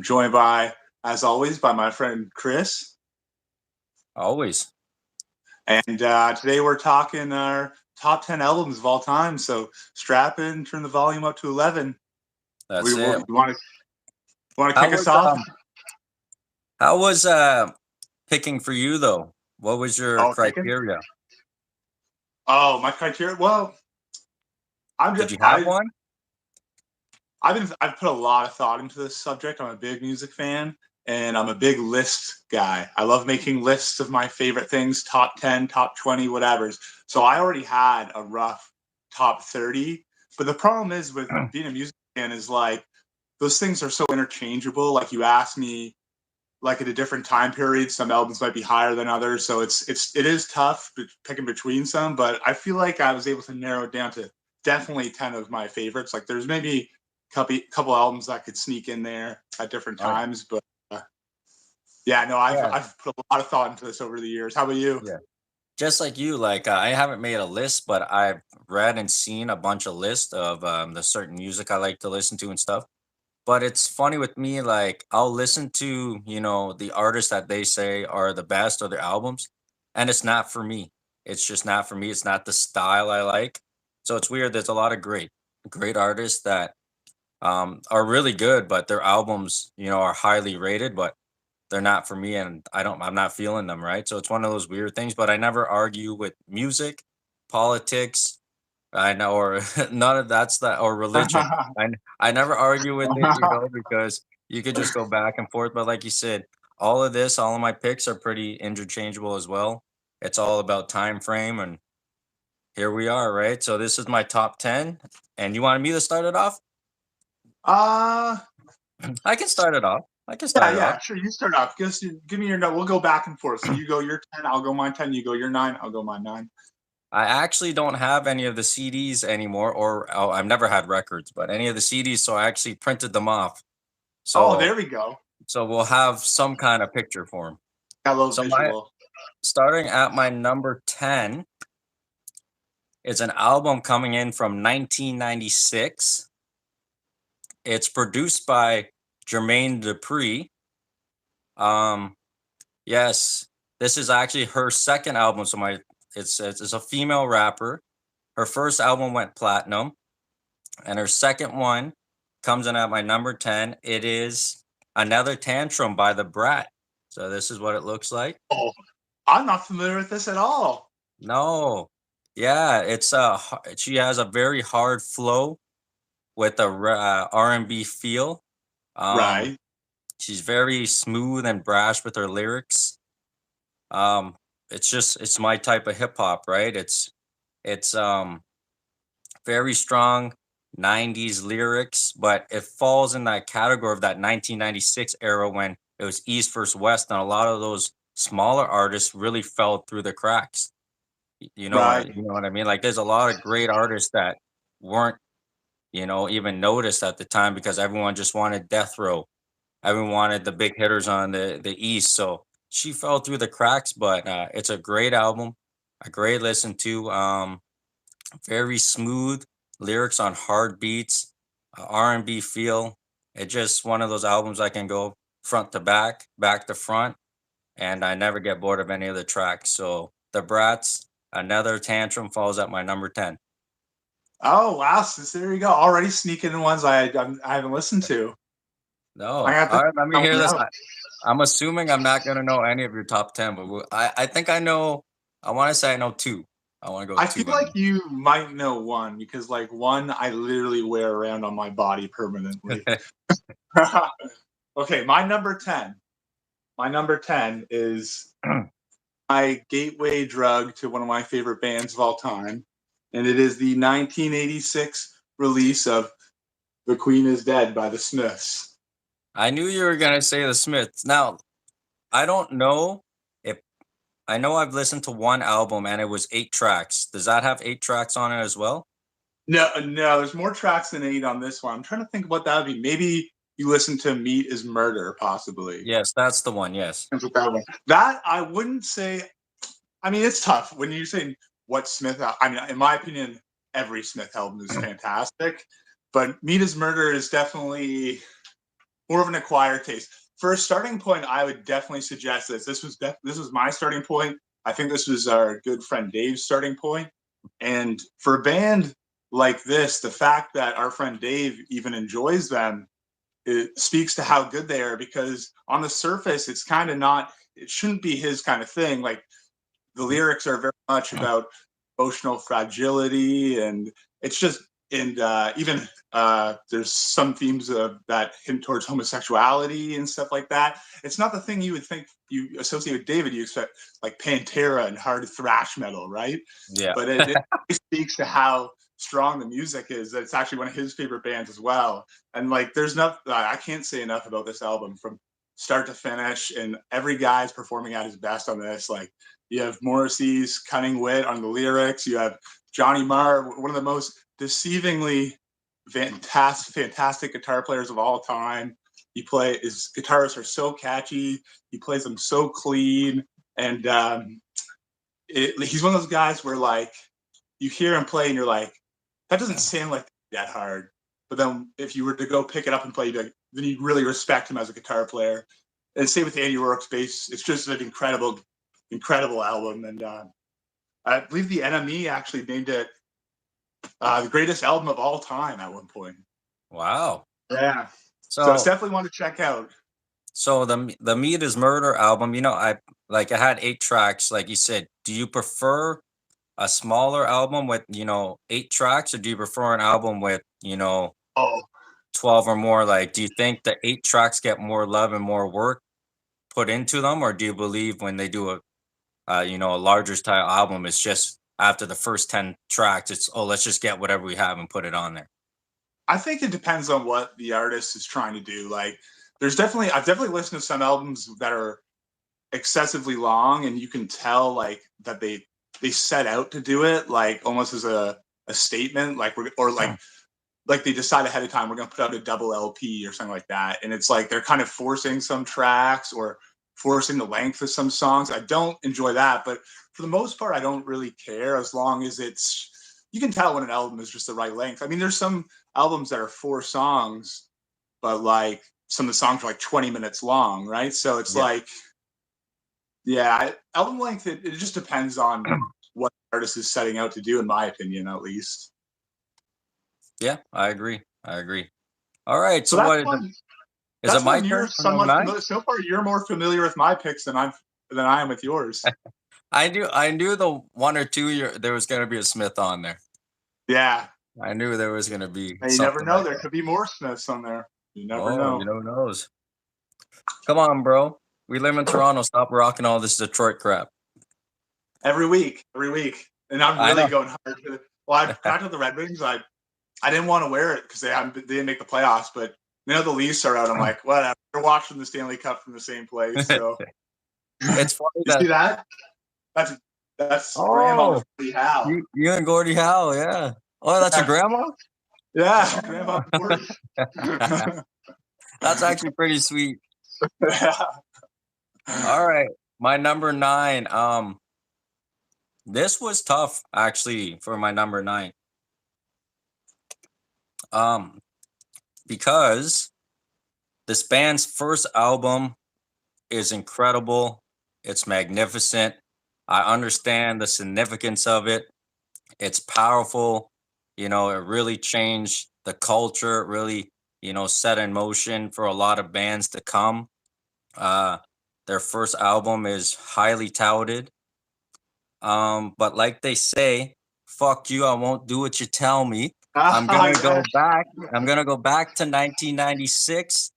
I'm joined as always, by my friend Chris. Always. And today we're talking our top 10 albums of all time. So strap in, turn the volume up to 11. That's it. You want to How kick was us off? how was picking for you though? What was your Picking? criteria? Oh, my criteria. Well, Did you have one? I've put a lot of thought into this subject. I'm a big music fan, and I'm a big list guy. I love making lists of my favorite things, top 10, top 20, whatever's. So I already had a rough top 30. But the problem is with being a music fan is like those things are so interchangeable. Like you ask me, like at a different time period, some albums might be higher than others. So it is tough picking between some, but I feel like I was able to narrow it down to definitely 10 of my favorites. Like there's maybe couple albums that could sneak in there at different Oh, times, but yeah, no, yeah. I've put a lot of thought into this over the years. How about you? Yeah. Just like you, like I haven't made a list, but I've read and seen a bunch of lists of the certain music I like to listen to and stuff. But it's funny with me, like I'll listen to, the artists that they say are the best or their albums, and it's not for me. It's just not for me. It's not the style I like. So it's weird. There's a lot of great artists that are really good, but their albums, are highly rated, but they're not for me, and I'm not feeling them, right? So it's one of those weird things. But I never argue with music, politics, I know, or none of that's that, or religion. I I never argue with it, because you could just go back and forth. But like you said, all of my picks are pretty interchangeable as well. It's all about time frame, and here we are, right? So this is my top 10, and you wanted me to start it off? uh I can start it off. I can yeah, start it off. yeah, sure. You start off. Give me your note. We'll go back and forth. So you go your 10, I'll go my 10. You go your 9, I'll go my 9. I actually don't have any of the CDs anymore, or I've never had records, but any of the CDs, so I actually printed them off. Oh, So there we go. so we'll have some kind of picture for them. Got a little So my visual. starting at my number 10 is an album coming in from 1996. It's produced by Jermaine Dupri. Um, yes, this is actually her second album. So it's a female rapper. Her first album went platinum, and her second one comes in at my number 10. It is Another Tantrum by the Brat. So this is what it looks like. Oh, I'm not familiar with this at all. No. Yeah, she has a very hard flow with a R&B feel. Um Right. she's very smooth and brash with her lyrics. Um it's my type of hip hop, right? It's very strong 90s lyrics, but it falls in that category of that 1996 era when it was East versus West, and a lot of those smaller artists really fell through the cracks. Right. You know what I mean? Like there's a lot of great artists that weren't, even noticed at the time because everyone just wanted death row. Everyone wanted the big hitters on the East. So she fell through the cracks, but it's a great album, a great listen to. Very smooth lyrics on hard beats, R&B feel. It's just one of those albums I can go front to back, back to front, and I never get bored of any of the tracks. So the Brats, Another Tantrum falls at my number 10. Oh wow! So there you go. Already sneaking in ones I haven't listened to. I No, got to all right. Let me check hear that this. one out. I'm assuming I'm not gonna know any of your top 10, but I think I know. I want to say I know two. I want to go I feel two like on you might know one because like one I literally wear around on my body permanently. this. Okay, my number 10. My number 10 is my gateway drug to one of my favorite bands of all time, and it is the 1986 release of "The Queen Is Dead" by the Smiths. I knew you were gonna say the Smiths. Now I don't know if I know I've listened to one album and it was 8 tracks. Does that have 8 tracks on it as well? No, no, there's more tracks than 8 on this one. I'm trying to think what that would be. Maybe you listen to "Meat Is Murder," possibly. Yes, that's the one. Yes. With that one. That I wouldn't say. I mean, it's tough when you're saying what Smith. I mean, in my opinion, every Smith album is fantastic, but "Meat Is Murder" is definitely more of an acquired taste. For a starting point, I would definitely suggest this. This was my starting point. I think this was our good friend Dave's starting point. And for a band like this, the fact that our friend Dave even enjoys them, it speaks to how good they are, because on the surface it's kind of not, it shouldn't be his kind of thing. Like, the lyrics are very much about emotional fragility, and it's just, and even there's some themes of that hint towards homosexuality and stuff like that. It's not the thing you would think you associate with David. You expect like Pantera and hard thrash metal, right? Yeah. But it speaks to how strong the music is, that it's actually one of his favorite bands as well. And like, there's not, I can't say enough about this album from start to finish, and every guy's performing at his best on this. Like, you have Morrissey's cunning wit on the lyrics. You have Johnny Marr, one of the most deceivingly fantastic guitar players of all time. His guitars are so catchy. He plays them so clean. And he's one of those guys where, like, you hear him play and you're like, that doesn't sound like that hard. But then if you were to go pick it up and play, then you really respect him as a guitar player. And same with Andy Rourke's bass. It's just an incredible album. And I believe the NME actually named it the greatest album of all time at one point. Wow. Yeah. So it's definitely one to check out. So the Meat is Murder album, I had 8 tracks, like you said. Do you prefer a smaller album with 8 tracks, or do you prefer an album with Oh, 12 or more? Like, do you think the 8 tracks get more love and more work put into them, or do you believe when they do a larger style album, it's just after the first 10 tracks, it's, oh, let's just get whatever we have and put it on there? I think it depends on what the artist is trying to do. Like, I've definitely listened to some albums that are excessively long, and you can tell like that they set out to do it like almost as a statement, like like they decide ahead of time, we're going to put out a double LP or something like that. And it's like they're kind of forcing some tracks or forcing the length of some songs. I don't enjoy that, but for the most part, I don't really care, as long as you can tell when an album is just the right length. I mean, there's some albums that are 4 songs, but like some of the songs are like 20 minutes long, right? So it's like, yeah, album length, it just depends on what the artist is setting out to do, in my opinion, at least. Yeah, I agree. All right, So so what is it, my you're turn for number somewhat nine? familiar. So far, you're more familiar with my picks than I am with yours. I knew the one or two there was gonna be a Smith on there. Yeah, I knew there was gonna be and you never something know. like There that. could be more Smiths on there. You never Oh, know. who knows? Come on, bro. We live in Toronto. Stop rocking all this Detroit crap. Every week, and I'm I really know. going hard. Well, I back to the Red Wings. I didn't want to wear it because they didn't make the playoffs, but now the Leafs are out. I'm like, whatever. We're watching the Stanley Cup from the same place. So It's funny you see that. that? That's Grandma Oh, Gordie Howe. you and Gordie Howe, yeah. Oh, that's your grandma. Yeah, Grandma Oh. Gordie. That's actually pretty sweet. Yeah. All right, my number 9. This was tough actually for my number 9. Um, because this band's first album is incredible. It's magnificent. I understand the significance of it. It's powerful. It really changed the culture. It really, set in motion for a lot of bands to come. Uh, their first album is highly touted. But like they say, fuck you, I won't do what you tell me. I'm gonna go Yes. back. I'm gonna go back to 1996,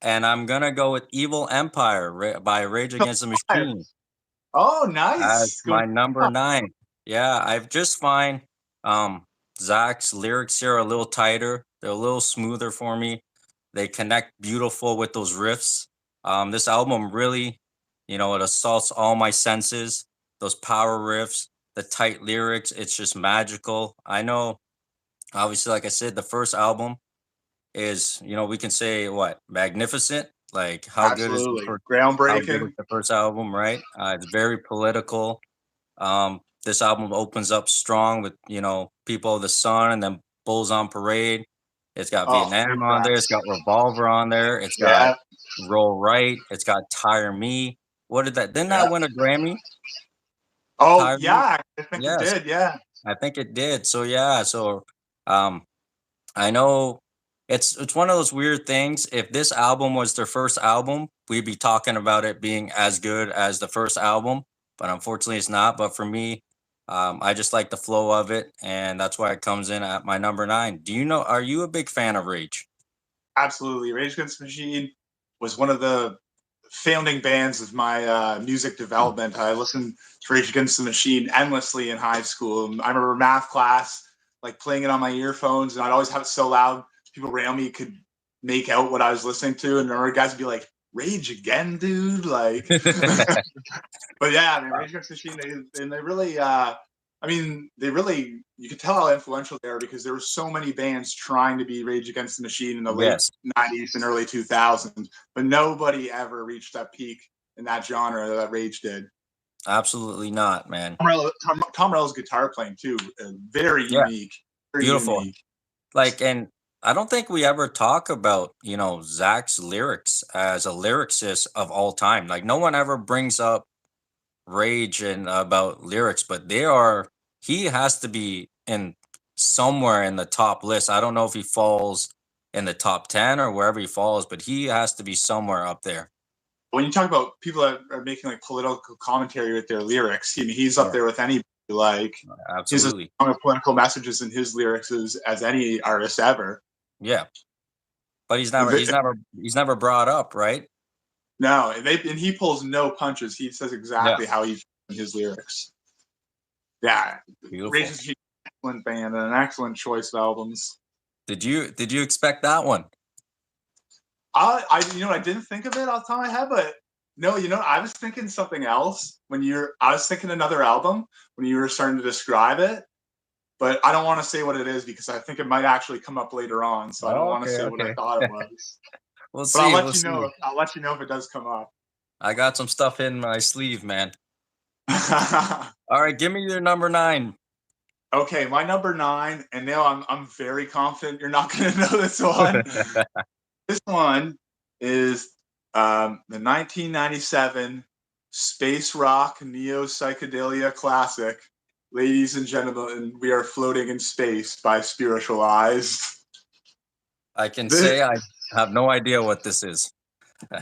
and I'm gonna go with Evil Empire by Rage Against the Machine Oh, as nice. my number 9. Yeah, I've just find um Zach's lyrics here are a little tighter. They're a little smoother for me. They connect beautiful with those riffs. This album really, it assaults all my senses. Those power riffs, the tight lyrics, it's just magical. I know, obviously, like I said, the first album is, we can say what magnificent. Like Absolutely. how good is Groundbreaking. the first album, right? It's very political. This album opens up strong with, People of the Sun, and then Bulls on Parade. It's got Oh, Vietnam great on there. It's tracks. got Revolver on there. It's got Yeah, Roll Right. It's got Tire Me. What did that? Didn't yeah. that win a Grammy? Oh, Tire Me. yeah, I think it Yes, did. Yeah. I think it did. So yeah. So um, I know it's one of those weird things. If this album was their first album, we'd be talking about it being as good as the first album. But unfortunately, it's not. But for me, I just like the flow of it, and that's why it comes in at my number nine. Do you know? Are you a big fan of Rage? Absolutely. Rage Against the Machine was one of the founding bands of my music development. I listened to Rage Against the Machine endlessly in high school. I remember math class, like playing it on my earphones, and I'd always have it so loud people around me could make out what I was listening to. And I remember guys would be like, "Rage again, dude!" Like, but yeah, I mean, Rage Against the Machine, they really, I mean, they really, you could tell how influential they are because there were so many bands trying to be Rage Against the Machine in the late Yes, 90s and early 2000s, but nobody ever reached that peak in that genre that Rage did. absolutely not, man. Tom Morello's guitar playing too, very Yeah, unique, very beautiful. unique. Like, and I don't think we ever talk about, Zach's lyrics as a lyricist of all time. Like, no one ever brings up Rage and about lyrics, but he has to be in somewhere in the top list. I don't know if he falls in the top 10 or wherever he falls, but he has to be somewhere up there. When you talk about people that are making like political commentary with their lyrics, I mean, he's up Yeah, there with anybody. Like, he's as absolutely. strong of political messages in his lyrics as any artist ever. Yeah. But he's never brought up, right? No, and he pulls no punches. He says Yeah. exactly how he feels in his lyrics. Yeah, Rage Beautiful. is an excellent band and an excellent choice of albums. Did you expect that one? I didn't think of it off the top of my head, but no, I was thinking something else I was thinking another album when you were starting to describe it, but I don't want to say what it is because I think it might actually come up later on, so I don't want to Okay, say what I okay. thought it was. We'll But I'll see. We'll let you see. know. I'll let you know if it does come up. I got some stuff in my sleeve, man. All right, give me your number nine. Okay, my number nine, and now I'm very confident you're not going to know this one. This one is the 1997 space rock neo psychedelia classic. Ladies and gentlemen, we are floating in space by Spiritualized. I can This say I have no idea what this is.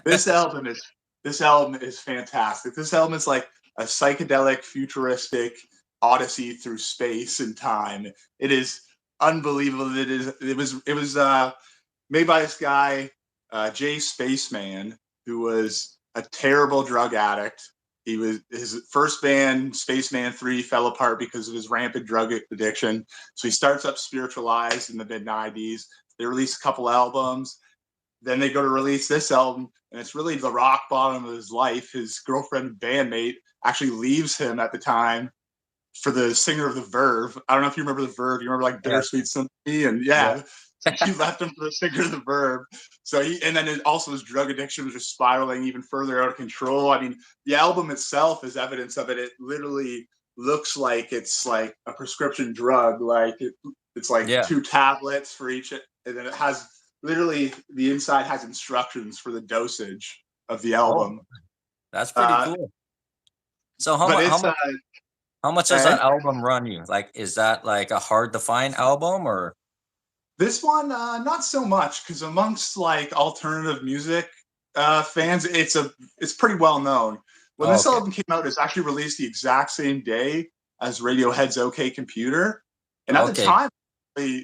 this album is this album is fantastic. This album is like a psychedelic, futuristic odyssey through space and time. It is unbelievable. It was made by this guy, Jay Spaceman, who was a terrible drug addict. His first band, Spaceman 3, fell apart because of his rampant drug addiction. So he starts up Spiritualized in the mid 90s. They release a couple albums. Then they go to release this album, and it's really the rock bottom of his life. His girlfriend bandmate actually leaves him at the time for the singer of the Verve. I don't know if you remember the Verve. You remember like Yeah, Bittersweet Symphony, and yeah. yeah, she left him for the singer of the Verve. So and then also his drug addiction was just spiraling even further out of control. I mean, the album itself is evidence of it. It literally looks like it's like a prescription drug. Like it's like Yeah. 2 tablets for each, and then it has literally the inside has instructions for the dosage of the Oh, album. that's pretty Uh, cool. So how but much? How it's much? How much does that and album run you? Like, is that like a hard to find album or? This one, not so much, because amongst like alternative music fans, it's pretty well known. When Oh, this okay. album came out, it's actually released the exact same day as Radiohead's OK Computer, and at the Okay. time,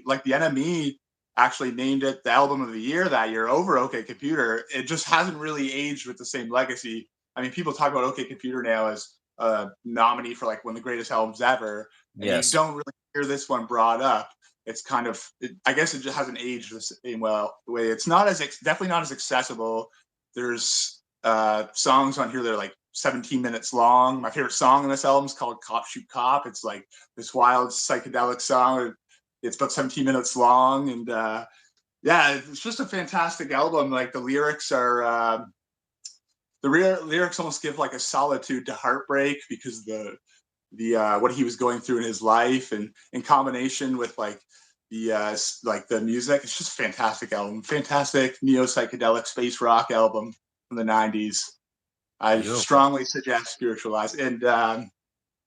like the NME actually named it the album of the year that year over OK Computer. It just hasn't really aged with the same legacy. I mean, people talk about OK Computer now as a nominee for like one of the greatest albums ever, and you Yes. don't really hear this one brought up. It's kind of, I guess it just hasn't aged the same way. It's not as definitely not as accessible. There's songs on here that are like 17 minutes long. My favorite song on this album is called "Cop Shoot Cop." It's like this wild psychedelic song. It's about 17 minutes long, and yeah, it's just a fantastic album. Like the lyrics are. Lyrics almost give like a solitude to heartbreak because the what he was going through in his life, and in combination with like like the music. It's just a fantastic album, fantastic neo psychedelic space rock album from the '90s. I Beautiful. strongly suggest Spiritualize. And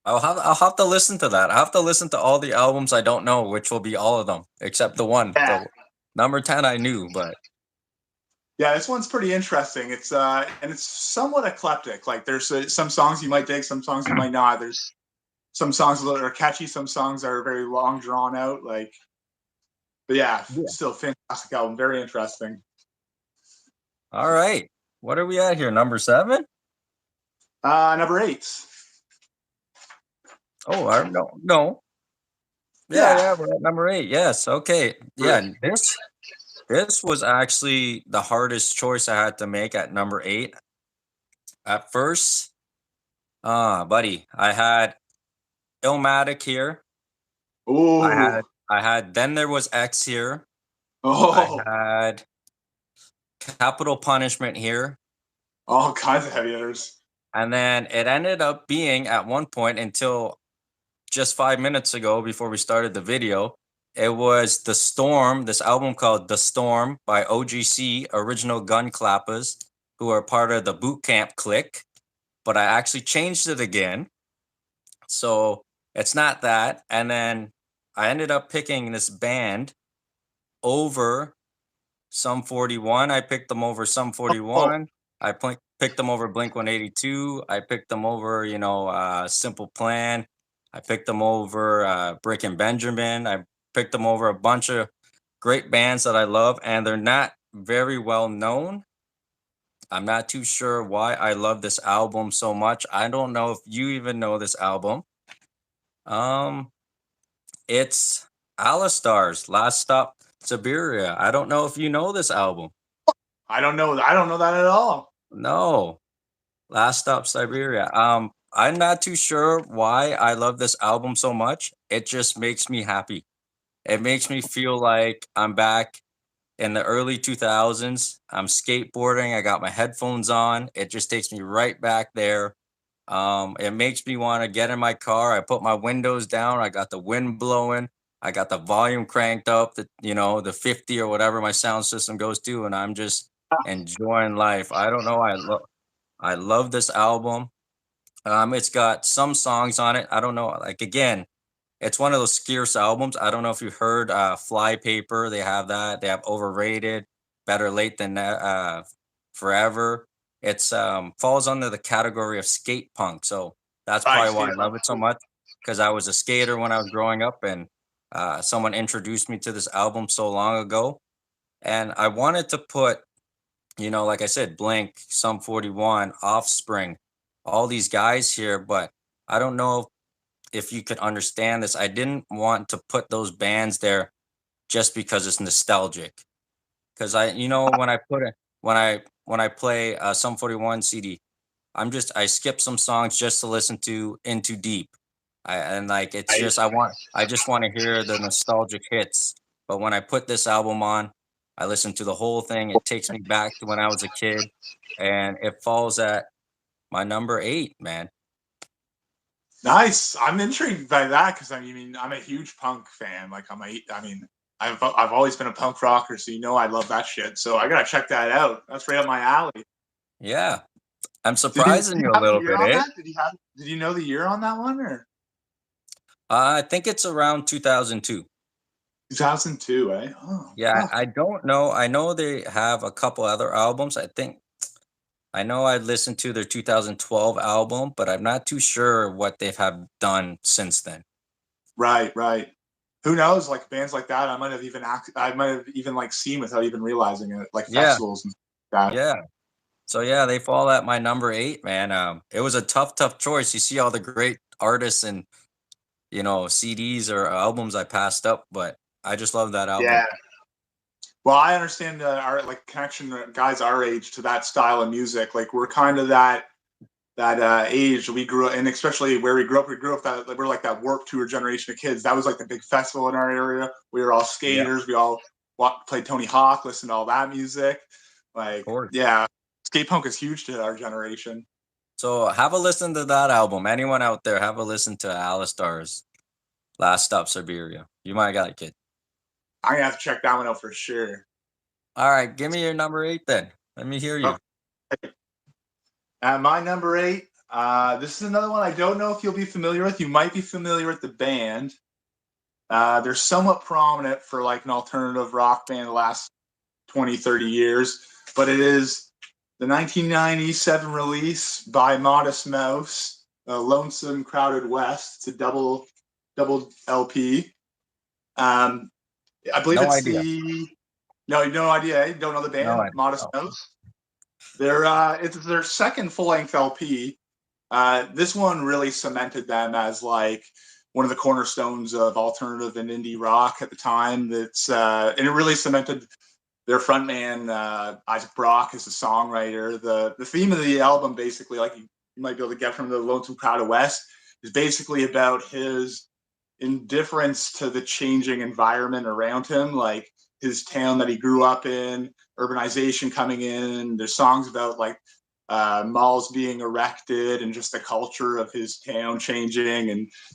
I'll have to listen to that. I have to listen to all the albums I don't know, which will be all of them except the one. yeah, The number 10 I knew, but yeah, this one's pretty interesting. It's and it's somewhat eclectic. Like there's some songs you might dig, some songs you might not. There's some songs that are catchy, some songs are very long drawn out. Like, but yeah, yeah. still fantastic album, very interesting. All right. What are we at here? Number 7? Number 8. Oh, I don't know. No. Yeah, Yeah, yeah, we're at number 8. Yes. Okay. Yeah, this was actually the hardest choice I had to make at number 8. At first, buddy, I had Illmatic here. oh, I had Then There Was X here. I oh, had Capital Punishment here. all kinds of heavy hitters. And then it ended up being at one point until just 5 minutes ago before we started the video, it was The Storm, this album called The Storm by OGC, Original Gun Clappers, who are part of the Boot Camp clique. But I actually changed it again. So it's not that. And then I ended up picking this band over Sum 41. I picked them over Sum Oh, 41. Picked them over Blink 182. I picked them over, Simple Plan. I picked them over Brick and Benjamin. I picked them over a bunch of great bands that I love, and they're not very well known. I'm not too sure why I love this album so much. I don't know if you even know this album. Um, it's Alistar's Last Stop Siberia. I don't know if you know this album. I don't know. I don't know that at all. No, Last Stop Siberia. I'm not too sure why I love this album so much. It just makes me happy. It makes me feel like I'm back in the early 2000s. I'm skateboarding. I got my headphones on. It just takes me right back there. It makes me want to get in my car. I put my windows down. I got the wind blowing. I got the volume cranked up, the 50 or whatever my sound system goes to, and I'm just enjoying life. I don't know. I love this album. It's got some songs on it. I don't know. Like again, it's one of those scarce albums. I don't know if you heard Flypaper. They have that. They have Overrated, Better Late Than Forever. It's falls under the category of skate punk. So that's I probably why see. I love it so much, because I was a skater when I was growing up, and someone introduced me to this album so long ago. And I wanted to put, like I said, Blink, Sum 41, Offspring, all these guys here, but I don't know if you could understand this. I didn't want to put those bands there just because it's nostalgic. Because when I put it when I play Sum 41 CD, I skip some songs just to listen to Into Deep. And like it's I, just I just want to hear the nostalgic hits. But when I put this album on, I listen to the whole thing. It takes me back to when I was a kid, and it falls at my number 8, man. nice. I'm intrigued by that because I mean I'm a huge punk fan. Like I mean I've always been a punk rocker, so I love that shit. So I gotta check that out. That's right up my alley. Yeah, I'm Did surprising you you a have the little year bit, on eh? that? Did you know the year on that one or I think it's around 2002. 2002? Eh? Oh, Yeah, fuck. I don't know. I know they have a couple other albums. I know I listened to their 2012 album, but I'm not too sure what they have done since then. Right, right. Who knows? Like bands like that, I might have even like seen without even realizing it, like Yeah, festivals and stuff like that. yeah. So yeah, they fall at my number 8, man. It was a tough choice. You see all the great artists and CDs or albums I passed up, but I just love that album. Yeah. Well, I understand our like connection, guys our age to that style of music. Like we're kind of that age we grew up, and especially where we grew up that like, we're like that Warp Tour generation of kids. That was like the big festival in our area. We were all Yeah, of skaters. We all played Tony Hawk, listened to all that music. Like, course. yeah, skate punk is huge to our generation. So have a listen to that album. Anyone out there, have a listen to Alistar's Last Stop Siberia. You might got a kid. I'm gonna have to check that one out for sure. All right, give me your number 8 then. Let me hear Oh, you. at my number 8, this is another one I don't know if you'll be familiar with. You might be familiar with the band. They're somewhat prominent for like an alternative rock band the last 20, 30 years, but it is the 1997 release by Modest Mouse, Lonesome Crowded West. It's a double LP. Um, I believe No it's idea. the no idea. You don't know the No band, idea. Modest Oh, Mouse. It's their second full length LP. This one really cemented them as like one of the cornerstones of alternative and indie rock at the time. And it really cemented their frontman Isaac Brock as a songwriter. The theme of the album, basically, like you might be able to get from the Lonesome Crowd of West, is basically about his indifference to the changing environment around him, like his town that he grew up in, urbanization coming in. There's songs about like malls being erected and just the culture of his town changing,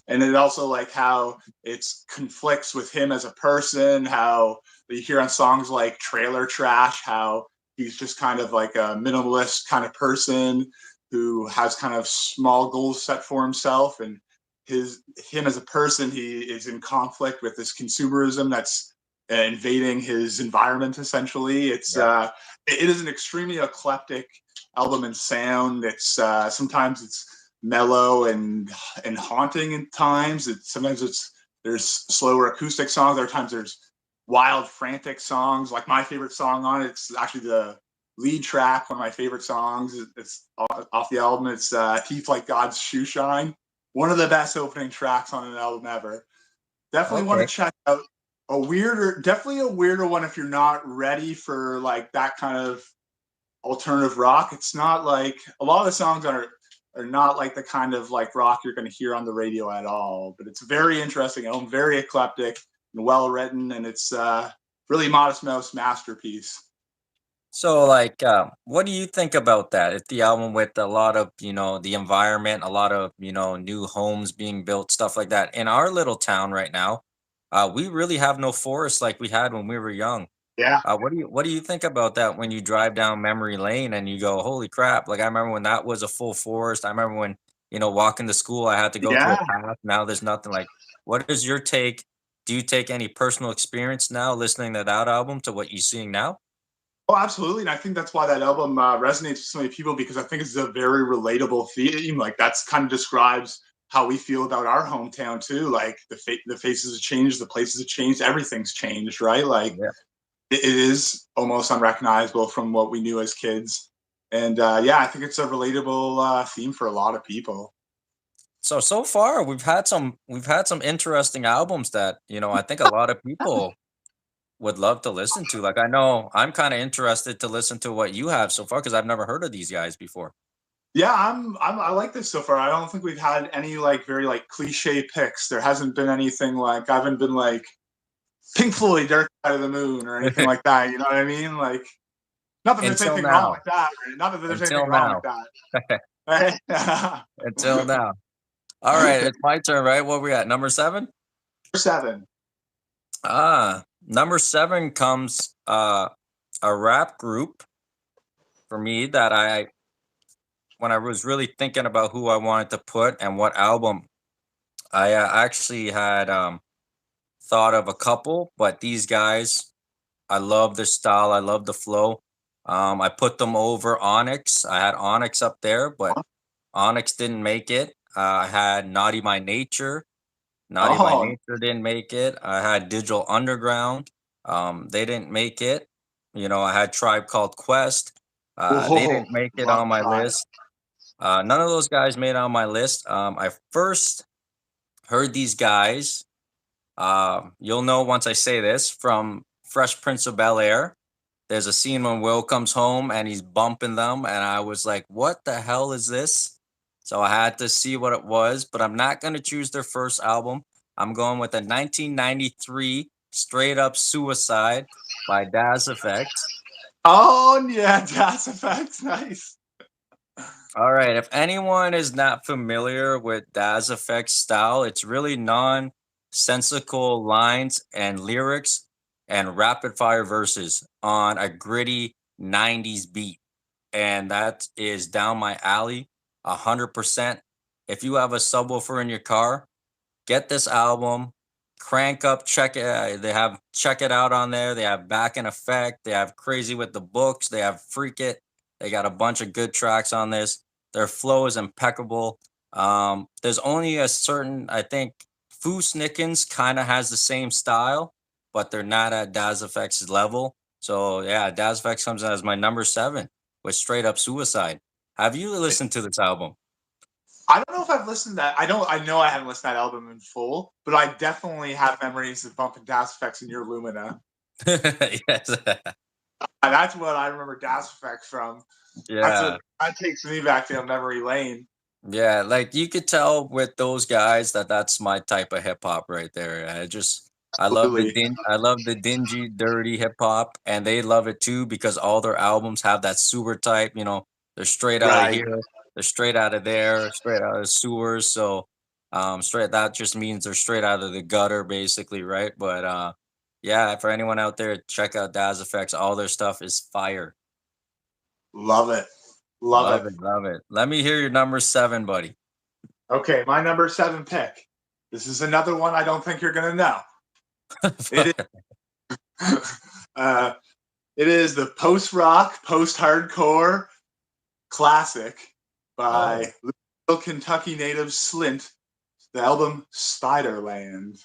and it also like how it's conflicts with him as a person, how you hear on songs like Trailer Trash, how he's just kind of like a minimalist kind of person who has kind of small goals set for himself, and him as a person, he is in conflict with this consumerism that's invading his environment. Essentially, yeah. it is an extremely eclectic album and sound. It's sometimes it's mellow and haunting at times. There's slower acoustic songs. Other times there's wild, frantic songs. Like my favorite song on it, it's actually the lead track, one of my favorite songs. It's off the album. It's Teeth Like God's Shoe Shine. One of the best opening tracks on an album ever. Definitely want to Okay. check out definitely a weirder one if you're not ready for like that kind of alternative rock. It's not like a lot of the songs are not like the kind of like rock you're going to hear on the radio at all. But it's very interesting album, very eclectic and well written, and it's really Modest Mouse masterpiece. So, like, what do you think about that? If the album with a lot of, the environment, a lot of, new homes being built, stuff like that. In our little town right now, we really have no forests like we had when we were young. Yeah, What do you think about that when you drive down memory lane and you go, holy crap? Like I remember when that was a full forest. I remember when, walking to school, I had to go through a yeah. path. Now there's nothing. Like, what is your take? Do you take any personal experience now listening to that album to what you're seeing now? Oh, absolutely. And I think that's why that album resonates with so many people, because I think it's a very relatable theme. Like that's kind of describes how we feel about our hometown too. Like the faces have changed, the places have changed, everything's changed, right? Like Yeah. it is almost unrecognizable from what we knew as kids. And yeah, I think it's a relatable theme for a lot of people. So far we've had some interesting albums that, I think a lot of people would love to listen to. Like I know I'm kind of interested to listen to what you have so far because I've never heard of these guys before. Yeah, I like this so far. I don't think we've had any like very like cliche picks. There hasn't been anything like I haven't been like Pink Floyd, Dark Side of the Moon, or anything like that. You know what I mean? Like, not that there's Until anything wrong now. with that. Right? Not that there's anything Until wrong with now. that. Right? Until now. All right, it's my turn, right? What we at? Number 7? Seven. Number 7 comes a rap group for me that I when I was really thinking about who I wanted to put and what album, I actually had thought of a couple, but these guys, I love their style, I love the flow. I put them over Onyx. I had Onyx up there, but Onyx didn't make it. I had Naughty by Nature. Naughty by Oh, Nature didn't make it. I had Digital Underground. They didn't make it. I had Tribe Called Quest. They whoa, didn't make it love on my Tribe. list. None of those guys made it on my list. I first heard these guys. You'll know once I say this from Fresh Prince of Bel Air. There's a scene when Will comes home and he's bumping them, and I was like, "What the hell is this?" So I had to see what it was, but I'm not gonna choose their first album. I'm going with a 1993 Straight Up Suicide by Das Effect. Oh, yeah, Jazz Effects, nice. All right. If anyone is not familiar with Das Effect's style, it's really nonsensical lines and lyrics, and rapid fire verses on a gritty 90s beat. And that is down my alley 100%. If you have a subwoofer in your car, get this album, crank up, check it. They have check it out on there. They have Back in Effect. They have Crazy with the Books. They have Freak It. They got a bunch of good tracks on this. Their flow is impeccable. There's only a certain, I think, Foo Snickens kind of has the same style, but they're not at Daz Effect's level. So yeah, Daz Effects comes in as my number 7 with Straight Up Suicide. Have you listened to this album? I don't know if I've listened to that. I know I haven't listened to that album in full, but I definitely have memories of bumping Das Effects in your Lumina. Yes. That's what I remember Das Effects from. Yeah. That takes me back down memory lane. Yeah, like you could tell with those guys that that's my type of hip hop right there. Absolutely. I love the dingy, dirty hip hop, and they love it too because all their albums have that sewer type. They're straight out of Right. here, they're straight out of there, straight out of sewers. So, straight that just means they're straight out of the gutter, basically, right? But yeah, for anyone out there, check out Daz Effects. All their stuff is fire. Love it. Love Love it. it, love it. Let me hear your number 7, buddy. Okay, my number 7 pick. This is another one I don't think you're gonna know. It is, it is the post-rock, post-hardcore classic by Little Kentucky native Slint, the album Spiderland.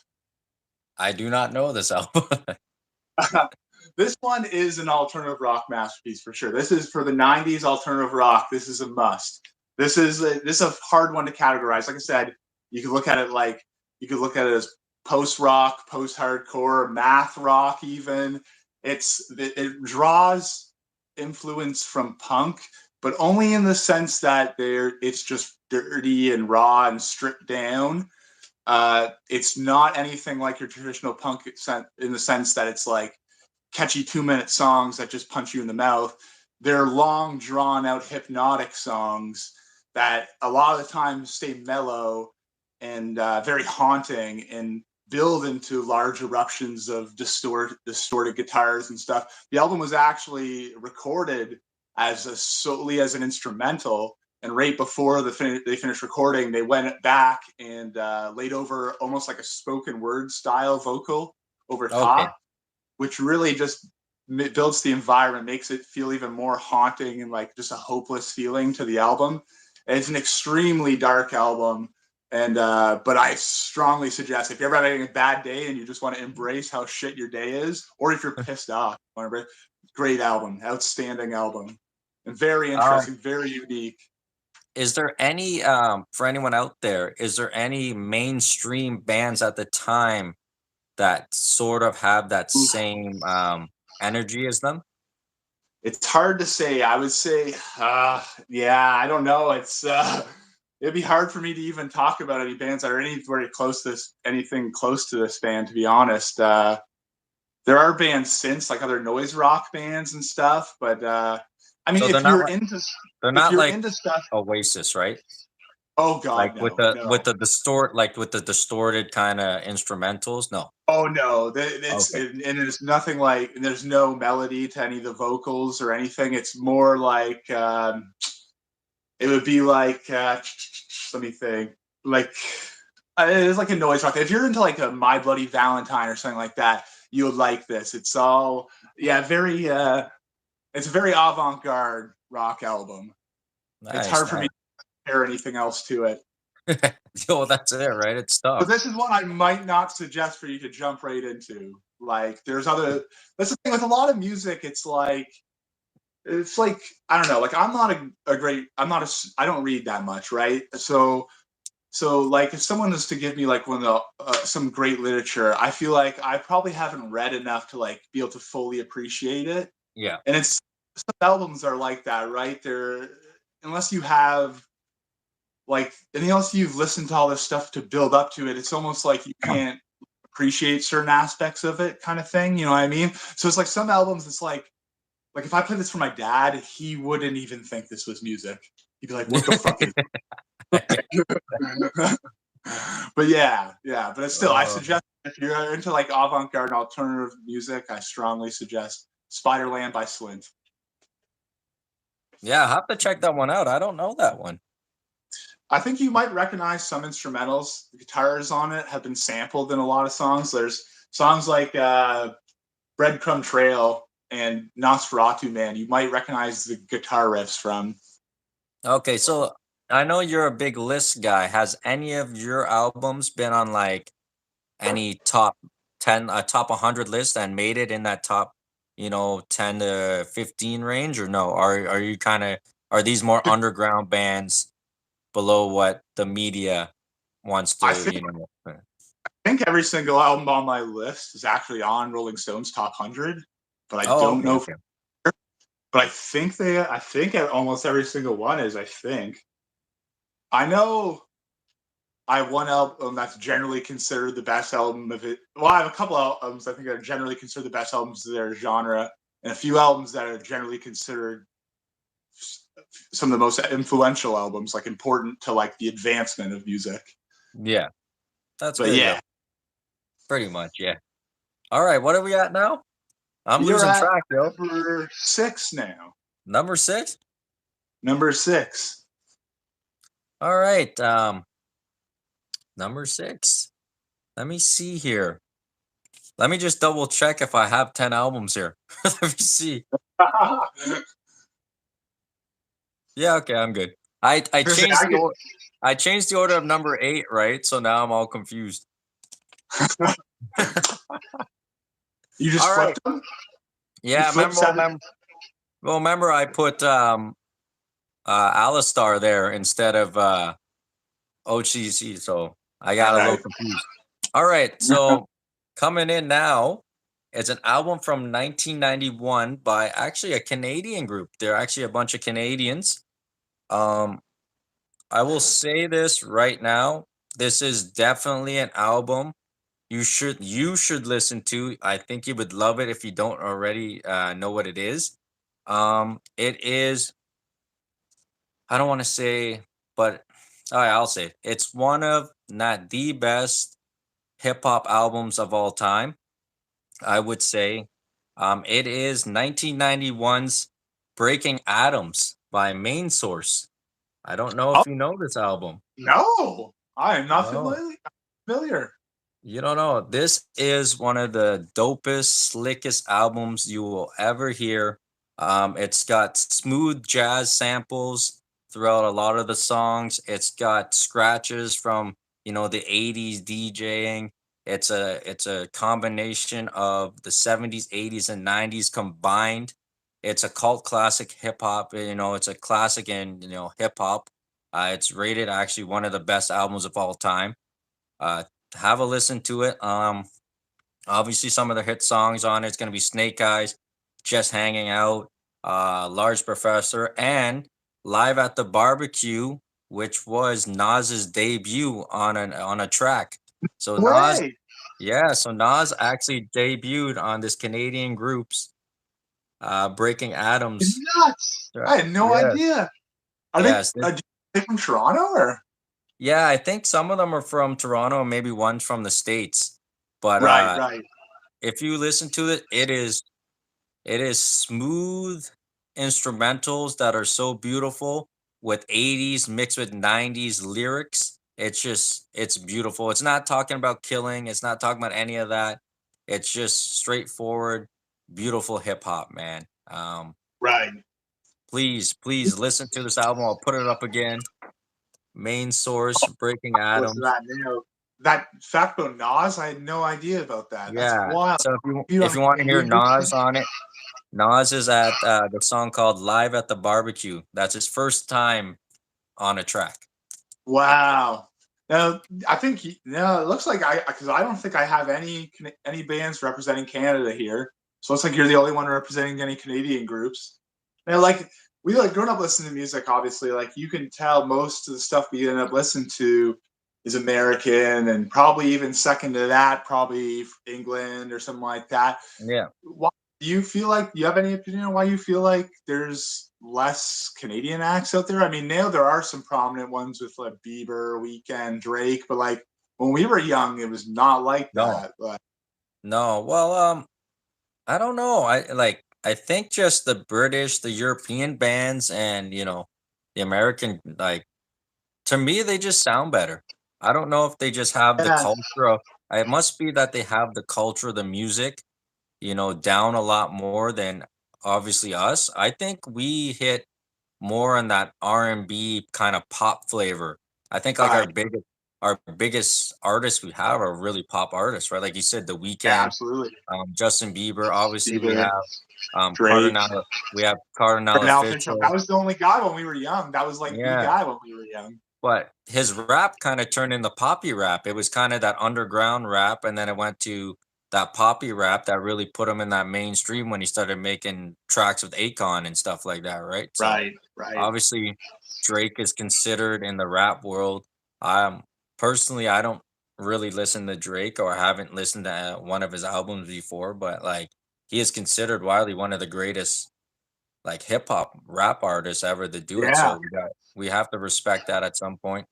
I do not know this album. This one is an alternative rock masterpiece for sure. This is for the 90s alternative rock. This is a must. This is a hard one to categorize. Like I said, you could look at it as post rock, post hardcore, math rock even. It draws influence from punk, but only in the sense that it's just dirty and raw and stripped down. It's not anything like your traditional punk in the sense that it's like catchy 2-minute songs that just punch you in the mouth. They're long, drawn out, hypnotic songs that a lot of the time stay mellow and very haunting and build into large eruptions of distorted guitars and stuff. The album was actually recorded solely as an instrumental, and right before they finished recording, they went back and laid over almost like a spoken word style vocal over top. Okay. Which really just builds the environment, makes it feel even more haunting and like just a hopeless feeling to the album. And it's an extremely dark album, and but I strongly suggest if you're ever having a bad day and you just want to embrace how shit your day is, or if you're pissed off, great album, outstanding album, and very interesting, very unique. Is there any for anyone out there? Is there any mainstream bands at the time that sort of have that same energy as them? It's hard to say. I would say, yeah, I don't know. It'd be hard for me to even talk about any bands that are anything close to this band, to be honest. There are bands since, like other noise rock bands and stuff, but I mean, So if you're into stuff, Oasis, right? oh god, Like no, with the distorted kind of instrumentals. No. oh no, Okay. and it's nothing like. There's no melody to any of the vocals or anything. It's more like it would be like let me think, like it is like a noise rock. If you're into like a My Bloody Valentine or something like that, you would like this. It's all very it's a very avant-garde rock album. It's hard for me to compare anything else to it. Oh, that's it, right? It's tough. But this is one I might not suggest for you to jump right into. Like, that's the thing with a lot of music. It's like I don't know. Like, I don't read that much, right? So like, if someone was to give me like some great literature, I feel like I probably haven't read enough to like be able to fully appreciate it. Yeah. And some albums are like that, right? Unless you have unless you've listened to all this stuff to build up to it, it's almost like you can't appreciate certain aspects of it, kind of thing. You know what I mean? So it's like some albums, it's like if I played this for my dad, he wouldn't even think this was music. He'd be like, "What the fuck is it?" But yeah. But it's still, I suggest if you're into like avant-garde and alternative music, I strongly suggest Spiderland by Slint. Yeah, I have to check that one out. I don't know that one. I think you might recognize some instrumentals. The guitars on it have been sampled in a lot of songs. There's songs like Breadcrumb Trail and Nosferatu Man. You might recognize the guitar riffs from. Okay, so I know you're a big list guy. Has any of your albums been on like any top 10, top 100 list and made it in that top, 10 to 15 range, or no? Are you kind of, are these more underground bands below what the media wants I to, think I think every single album on my list is actually on Rolling Stone's top 100, but I Oh, don't okay, know. okay. But I think almost every single one is. I think I know I have one album that's generally considered the best album of it. Well, I have a couple albums I think are generally considered the best albums of their genre, and a few albums that are generally considered some of the most influential albums, like important to like the advancement of music. Yeah, that's But good though. yeah, Pretty much, yeah. All right, what are we at now? I'm we are losing at track, yo. number 6 now. Number six? Number 6. All right, number six. Let me see here. Let me just double check if I have 10 albums here. Let me see. Yeah, okay, I'm good. I changed the order. I changed the order of number eight, right? So now I'm all confused. You just All right. flipped them. You Yeah, flipped remember, seven. remember I put Alistar there instead of OCC, so I got a little Right. confused. All right, so coming in now, it's an album from 1991 by actually a Canadian group. They're actually a bunch of Canadians. Um, I will say this right now. This is definitely an album you should listen to. I think you would love it if you don't already know what it is. It is, I don't want to say, but all right, I'll say it. It's one of not the best hip hop albums of all time. I would say. It is 1991's Breaking Atoms by Main Source. I don't know Oh if you know this album. no, I am not No. familiar. You don't know. This is one of the dopest, slickest albums you will ever hear. It's got smooth jazz samples throughout a lot of the songs. It's got scratches from, the 80s DJing. It's a combination of the 70s, 80s, and 90s combined. It's a cult classic hip hop. It's a classic in, hip hop. It's rated actually one of the best albums of all time. Uh, have a listen to it. Obviously some of the hit songs on it's gonna be Snake Eyes, Just Hanging Out, Large Professor, and Live at the Barbecue, which was Nas's debut on a track. So Nas, Way yeah, so Nas actually debuted on this Canadian group's Breaking Atoms. nuts! I had no Yes, idea. Are yes. they from Toronto or? Yeah, I think some of them are from Toronto, and maybe one's from the States. But Right, right. if you listen to it, it is smooth instrumentals that are so beautiful with 80s mixed with 90s lyrics. It's beautiful. It's not talking about killing, it's not talking about any of that. It's just straightforward, beautiful hip hop, man. Right. Please listen to this album. I'll put it up again. Main Source, Breaking What's Atoms. that now? That fact about Nas, I had no idea about that. That's Yeah. wild. So You if on you want to hear Canadian groups? Nas on it, Nas is at the song called "Live at the Barbecue." That's his first time on a track. Wow. Now, I think no, it looks like because I don't think I have any bands representing Canada here. So it looks like you're the only one representing any Canadian groups. Now, like we like growing up listening to music, obviously, like you can tell most of the stuff we end up listening to is American, and probably even second to that, probably England or something like that. Yeah. Why do you feel like you have any opinion on why you feel like there's less Canadian acts out there? I mean, now there are some prominent ones with like Bieber, Weekend, Drake, but like when we were young, it was not like No, that. But no. Well, I don't know. I think just the British, the European bands, and the American, like, to me they just sound better. I don't know if they just have the yeah, culture of. It must be that they have the culture, of the music, down a lot more than obviously us. I think we hit more on that R&B kind of pop flavor. I think like right. our biggest artists we have are really pop artists, right? Like you said, The Yeah, Weeknd, absolutely. Justin Bieber. Obviously, we Bieber, have Drake, Cardinal Now Official. That Official. was the only guy when we were young. That was like the Yeah, guy when we were young. but his rap kind of turned into poppy rap. It was kind of that underground rap, and then it went to that poppy rap that really put him in that mainstream when he started making tracks with Akon and stuff like that, right? So Right, right. obviously, Drake is considered in the rap world. Um, Personally, I don't really listen to Drake or haven't listened to one of his albums before, but like he is considered widely one of the greatest like hip hop rap artists ever to do it. Yeah. So we have to respect that at some point.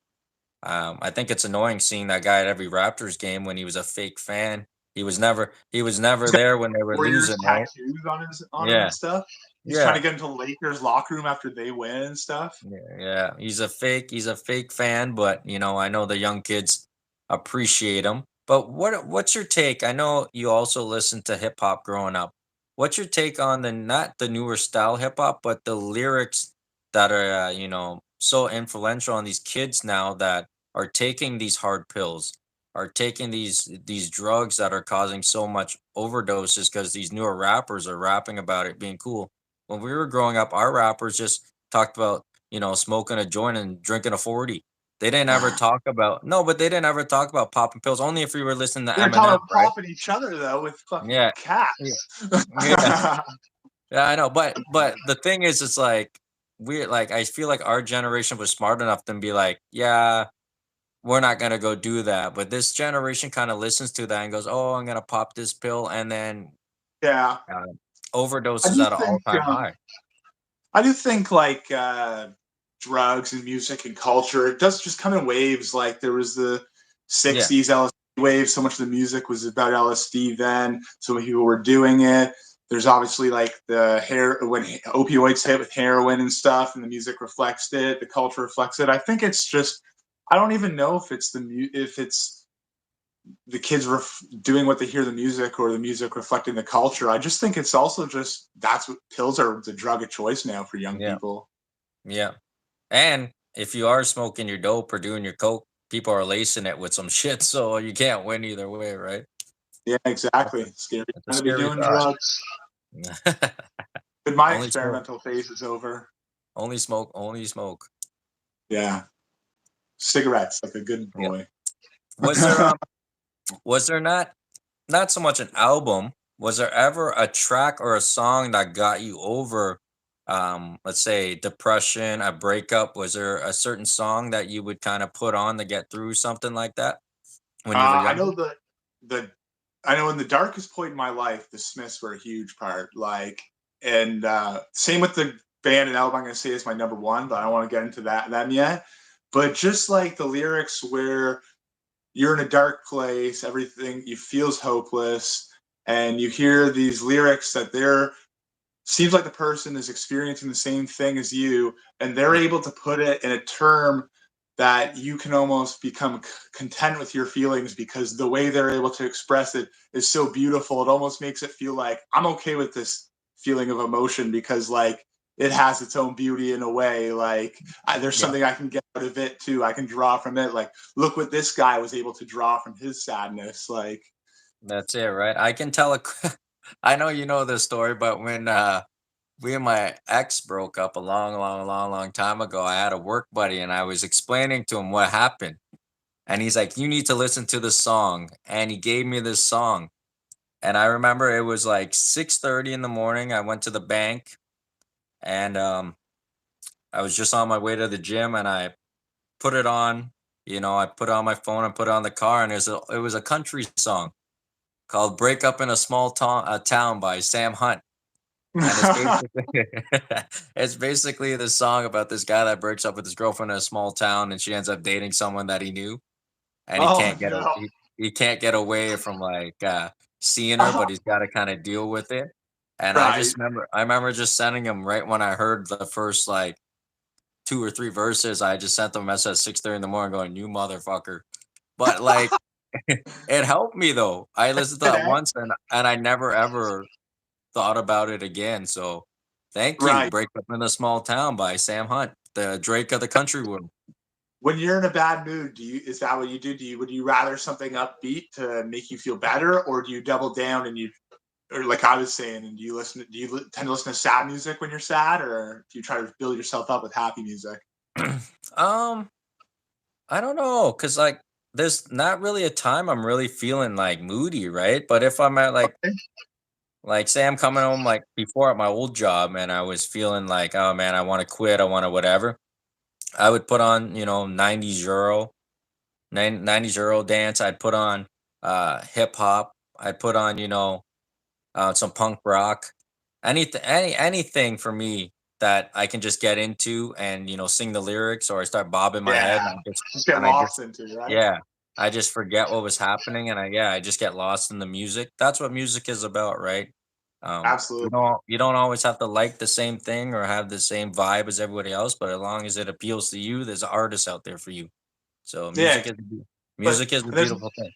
I think it's annoying seeing that guy at every Raptors game when he was a fake fan. He was never He's got there when they were Warriors losing, right? tattoos on him and Yeah. stuff. He's trying Yeah. to get into the Lakers locker room after they win and stuff. Yeah, yeah. He's a fake fan, but I know the young kids appreciate him. But what's your take? I know you also listened to hip hop growing up. What's your take on the not the newer style hip hop, but the lyrics that are so influential on these kids now that are taking these hard pills, are taking these drugs that are causing so much overdoses because these newer rappers are rapping about it being cool. When we were growing up, our rappers just talked about, smoking a joint and drinking a 40. They didn't ever talk about no, but they didn't ever talk about popping pills, only if you were listening to They're talking Eminem, about right? popping each other though with fucking Yeah. Yeah. cats. Yeah. Yeah, I know. But the thing is, it's like I feel like our generation was smart enough to be like, yeah, we're not gonna go do that. But this generation kind of listens to that and goes, oh, I'm gonna pop this pill, and then Yeah. uh, I overdoses do at an think all-time high. I do think like drugs and music and culture, it does just come in waves. Like there was the Yeah. 60s LSD wave, so much of the music was about LSD then. So many people were doing it. There's obviously like the hair when opioids hit with heroin and stuff, and the music reflects it, the culture reflects it. I think it's just I don't even know if it's if it's the kids doing what they hear the music or the music reflecting the culture. I just think it's also just that's what pills are the drug of choice now for young Yeah. people. Yeah. And if you are smoking your dope or doing your coke, people are lacing it with some shit, so you can't win either way, right? Yeah, That's exactly. a, Scary that's a time to be scary doing thought. drugs. But my Only smoke, experimental phase is over. only smoke, only smoke. Yeah, cigarettes like a good Yeah. boy. Was there was there not so much an album? Was there ever a track or a song that got you over, let's say depression, a breakup? Was there a certain song that you would kind of put on to get through something like that when you were I younger? know the I know in the darkest point in my life, the Smiths were a huge part. Like, and same with the band and album. I'm gonna say is my number one, but I don't want to get into them yet. But just like the lyrics where you're in a dark place, everything you feels hopeless, and you hear these lyrics that they're seems like the person is experiencing the same thing as you, and they're Yeah. able to put it in a term that you can almost become content with your feelings because the way they're able to express it is so beautiful. It almost makes it feel like I'm okay with this feeling of emotion because like it has its own beauty in a way. Like there's Yeah. something I can get out of it too. I can draw from it. Like look what this guy was able to draw from his sadness. Like That's it, right? I can tell I know you know this story, but when we and my ex broke up a long, long, long, long time ago, I had a work buddy and I was explaining to him what happened. And he's like, "You need to listen to this song." And he gave me this song. And I remember it was like 6:30 in the morning. I went to the bank and I was just on my way to the gym and I put it on. I put it on my phone and put it on the car, and it was a country song called "Break Up in a Small Town" by Sam Hunt. And it's basically it's basically the song about this guy that breaks up with his girlfriend in a small town and she ends up dating someone that he knew. and Oh no. he can't get away from like seeing her, Oh, but he's got to kind of deal with it. And right. I remember just sending him right when I heard the first like 2 or 3 verses. I just sent them a message at 6:30 in the morning, going, "You motherfucker!" But like, it helped me though. I listened to that Today? once, and I never ever thought about it again. So, thank you. Right. "Break Up in a Small Town" by Sam Hunt, the Drake of the country world. When you're in a bad mood, is that what you do? Would you rather something upbeat to make you feel better, or do you double down and or like I was saying, and do you tend to listen to sad music when you're sad, or do you try to build yourself up with happy music? um, I don't know, cause like there's not really a time I'm really feeling like moody, right? But if I'm at Okay. like say I'm coming home like before at my old job and I was feeling like, oh man, I want to quit, I want to whatever. I would put on, 90s Euro, 90s Euro dance. I'd put on hip hop. I'd put on, some punk rock. Anything for me that I can just get into and, sing the lyrics, or I start bobbing my head Yeah. and Just get I lost just into it, right? yeah, I just forget what was happening, and I just get lost in the music. That's what music is about, right? Absolutely. You don't always have to like the same thing or have the same vibe as everybody else, but as long as it appeals to you, there's artists out there for you. So Yeah. But music is a there's beautiful thing.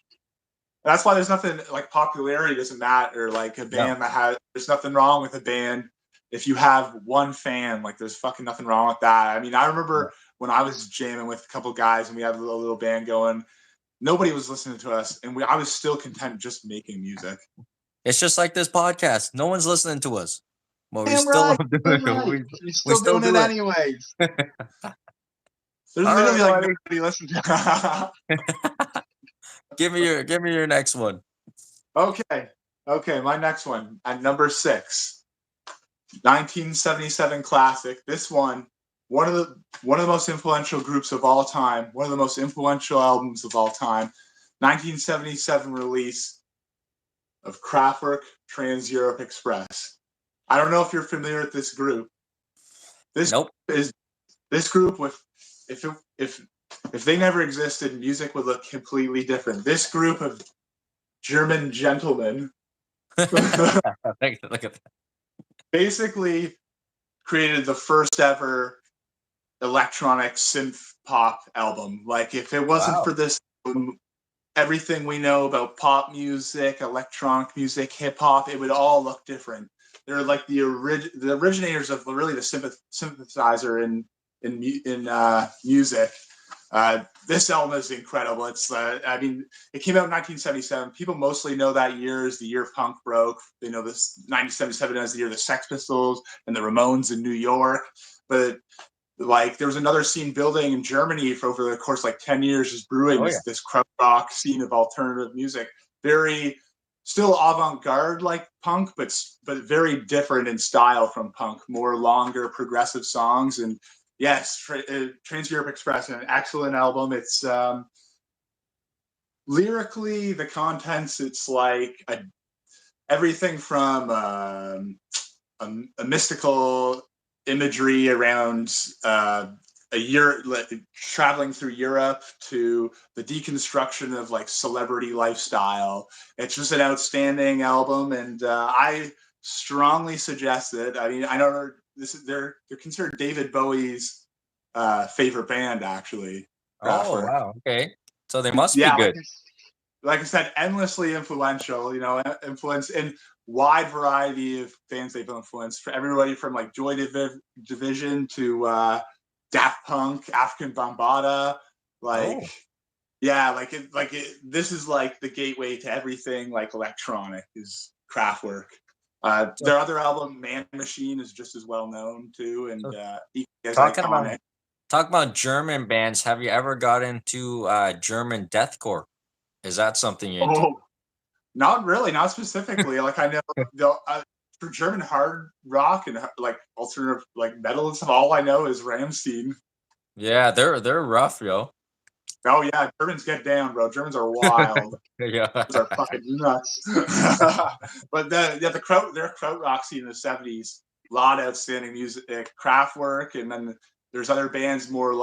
that's why there's nothing like popularity doesn't matter. Like a No. band that has, there's nothing wrong with a band if you have one fan. Like there's fucking nothing wrong with that. I mean, I Yeah. remember when I was jamming with a couple guys and we had a little band going. Nobody was listening to us, and I was still content just making music. It's just like this podcast. No one's listening to us, but we Damn still right, love doing damn it. right. You're We still still doing it do it. anyways. There's All right, literally like buddy. nobody listening to. Give me your next one. Okay, okay. My next one at number 6, 1977 classic. This one of the most influential groups of all time. One of the most influential albums of all time. 1977 release of Kraftwerk Trans Europe Express. I don't know if you're familiar with this group. This Nope. is this group with if it, if they never existed, music would look completely different. This group of German gentlemen Look at that. basically created the first ever electronic synth pop album. Like if it wasn't Wow. for this everything we know about pop music, electronic music, hip hop, it would all look different. They're like the originators of really the synthesizer in music. This album is incredible. I mean, it came out in 1977. People mostly know that year as the year punk broke. They know this 1977 as the year of the Sex Pistols and the Ramones in New York. But like there was another scene building in Germany for over the course like 10 years, just brewing Oh yeah. this krautrock rock scene of alternative music. Very still avant-garde like punk, but very different in style from punk. More longer, progressive songs, and yes, Trans Europe Express, an excellent album. It's lyrically the contents. It's like everything from a mystical imagery around a year traveling through Europe to the deconstruction of like celebrity lifestyle. It's just an outstanding album, and I strongly suggest it. I mean, I know they're considered David Bowie's favorite band, actually. Oh Kraftwerk. wow. Okay. So they must be Yeah, good. like I said, endlessly influential. Influence in wide variety of bands they've influenced. For everybody from like Joy Division to Daft Punk, African Bambaataa. Like, Oh. yeah, this is like the gateway to everything like electronic is Kraftwerk. So, Their other album, Man Machine, is just as well known too, and so equally as talking about iconic. talking about German bands, have you ever got into German deathcore? Is that something you're into? Oh, not really, not specifically. Like I know for German hard rock and like alternative like metal and stuff, all I know is Ramstein. Yeah, they're rough, yo. Oh yeah, Germans get down, bro. Germans are wild. Yeah. Germans are fucking nuts. But their krautrock scene in the '70s, a lot of outstanding music, Kraftwerk, and then there's other bands more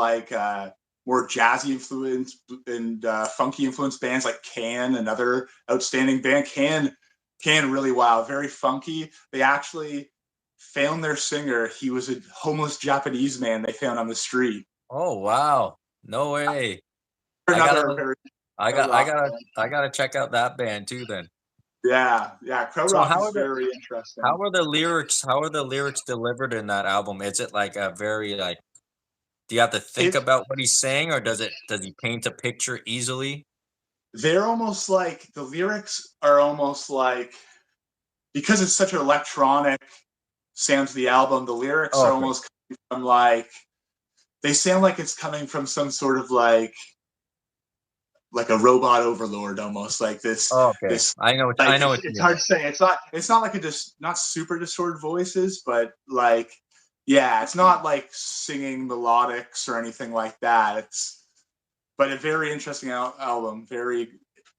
more jazzy influence and funky influenced bands like Can, another outstanding band. Can really wow, very funky. They actually found their singer. He was a homeless Japanese man they found on the street. Oh wow. No way. I Another gotta very I got I rock gotta band. I gotta check out that band too then. Yeah, yeah. So Krautrock is very interesting. how are the lyrics delivered in that album? Is it like a very like do you have to think It about what he's saying or does he paint a picture easily? they're almost like the lyrics are almost like because it's such an electronic sound to the album. The lyrics are Okay. almost coming from like they sound like it's coming from some sort of like a robot overlord almost like Okay. this I like know what you it's mean. hard to say it's not like a just not super distorted voices but like yeah it's not like singing melodics or anything like that it's but a very interesting album very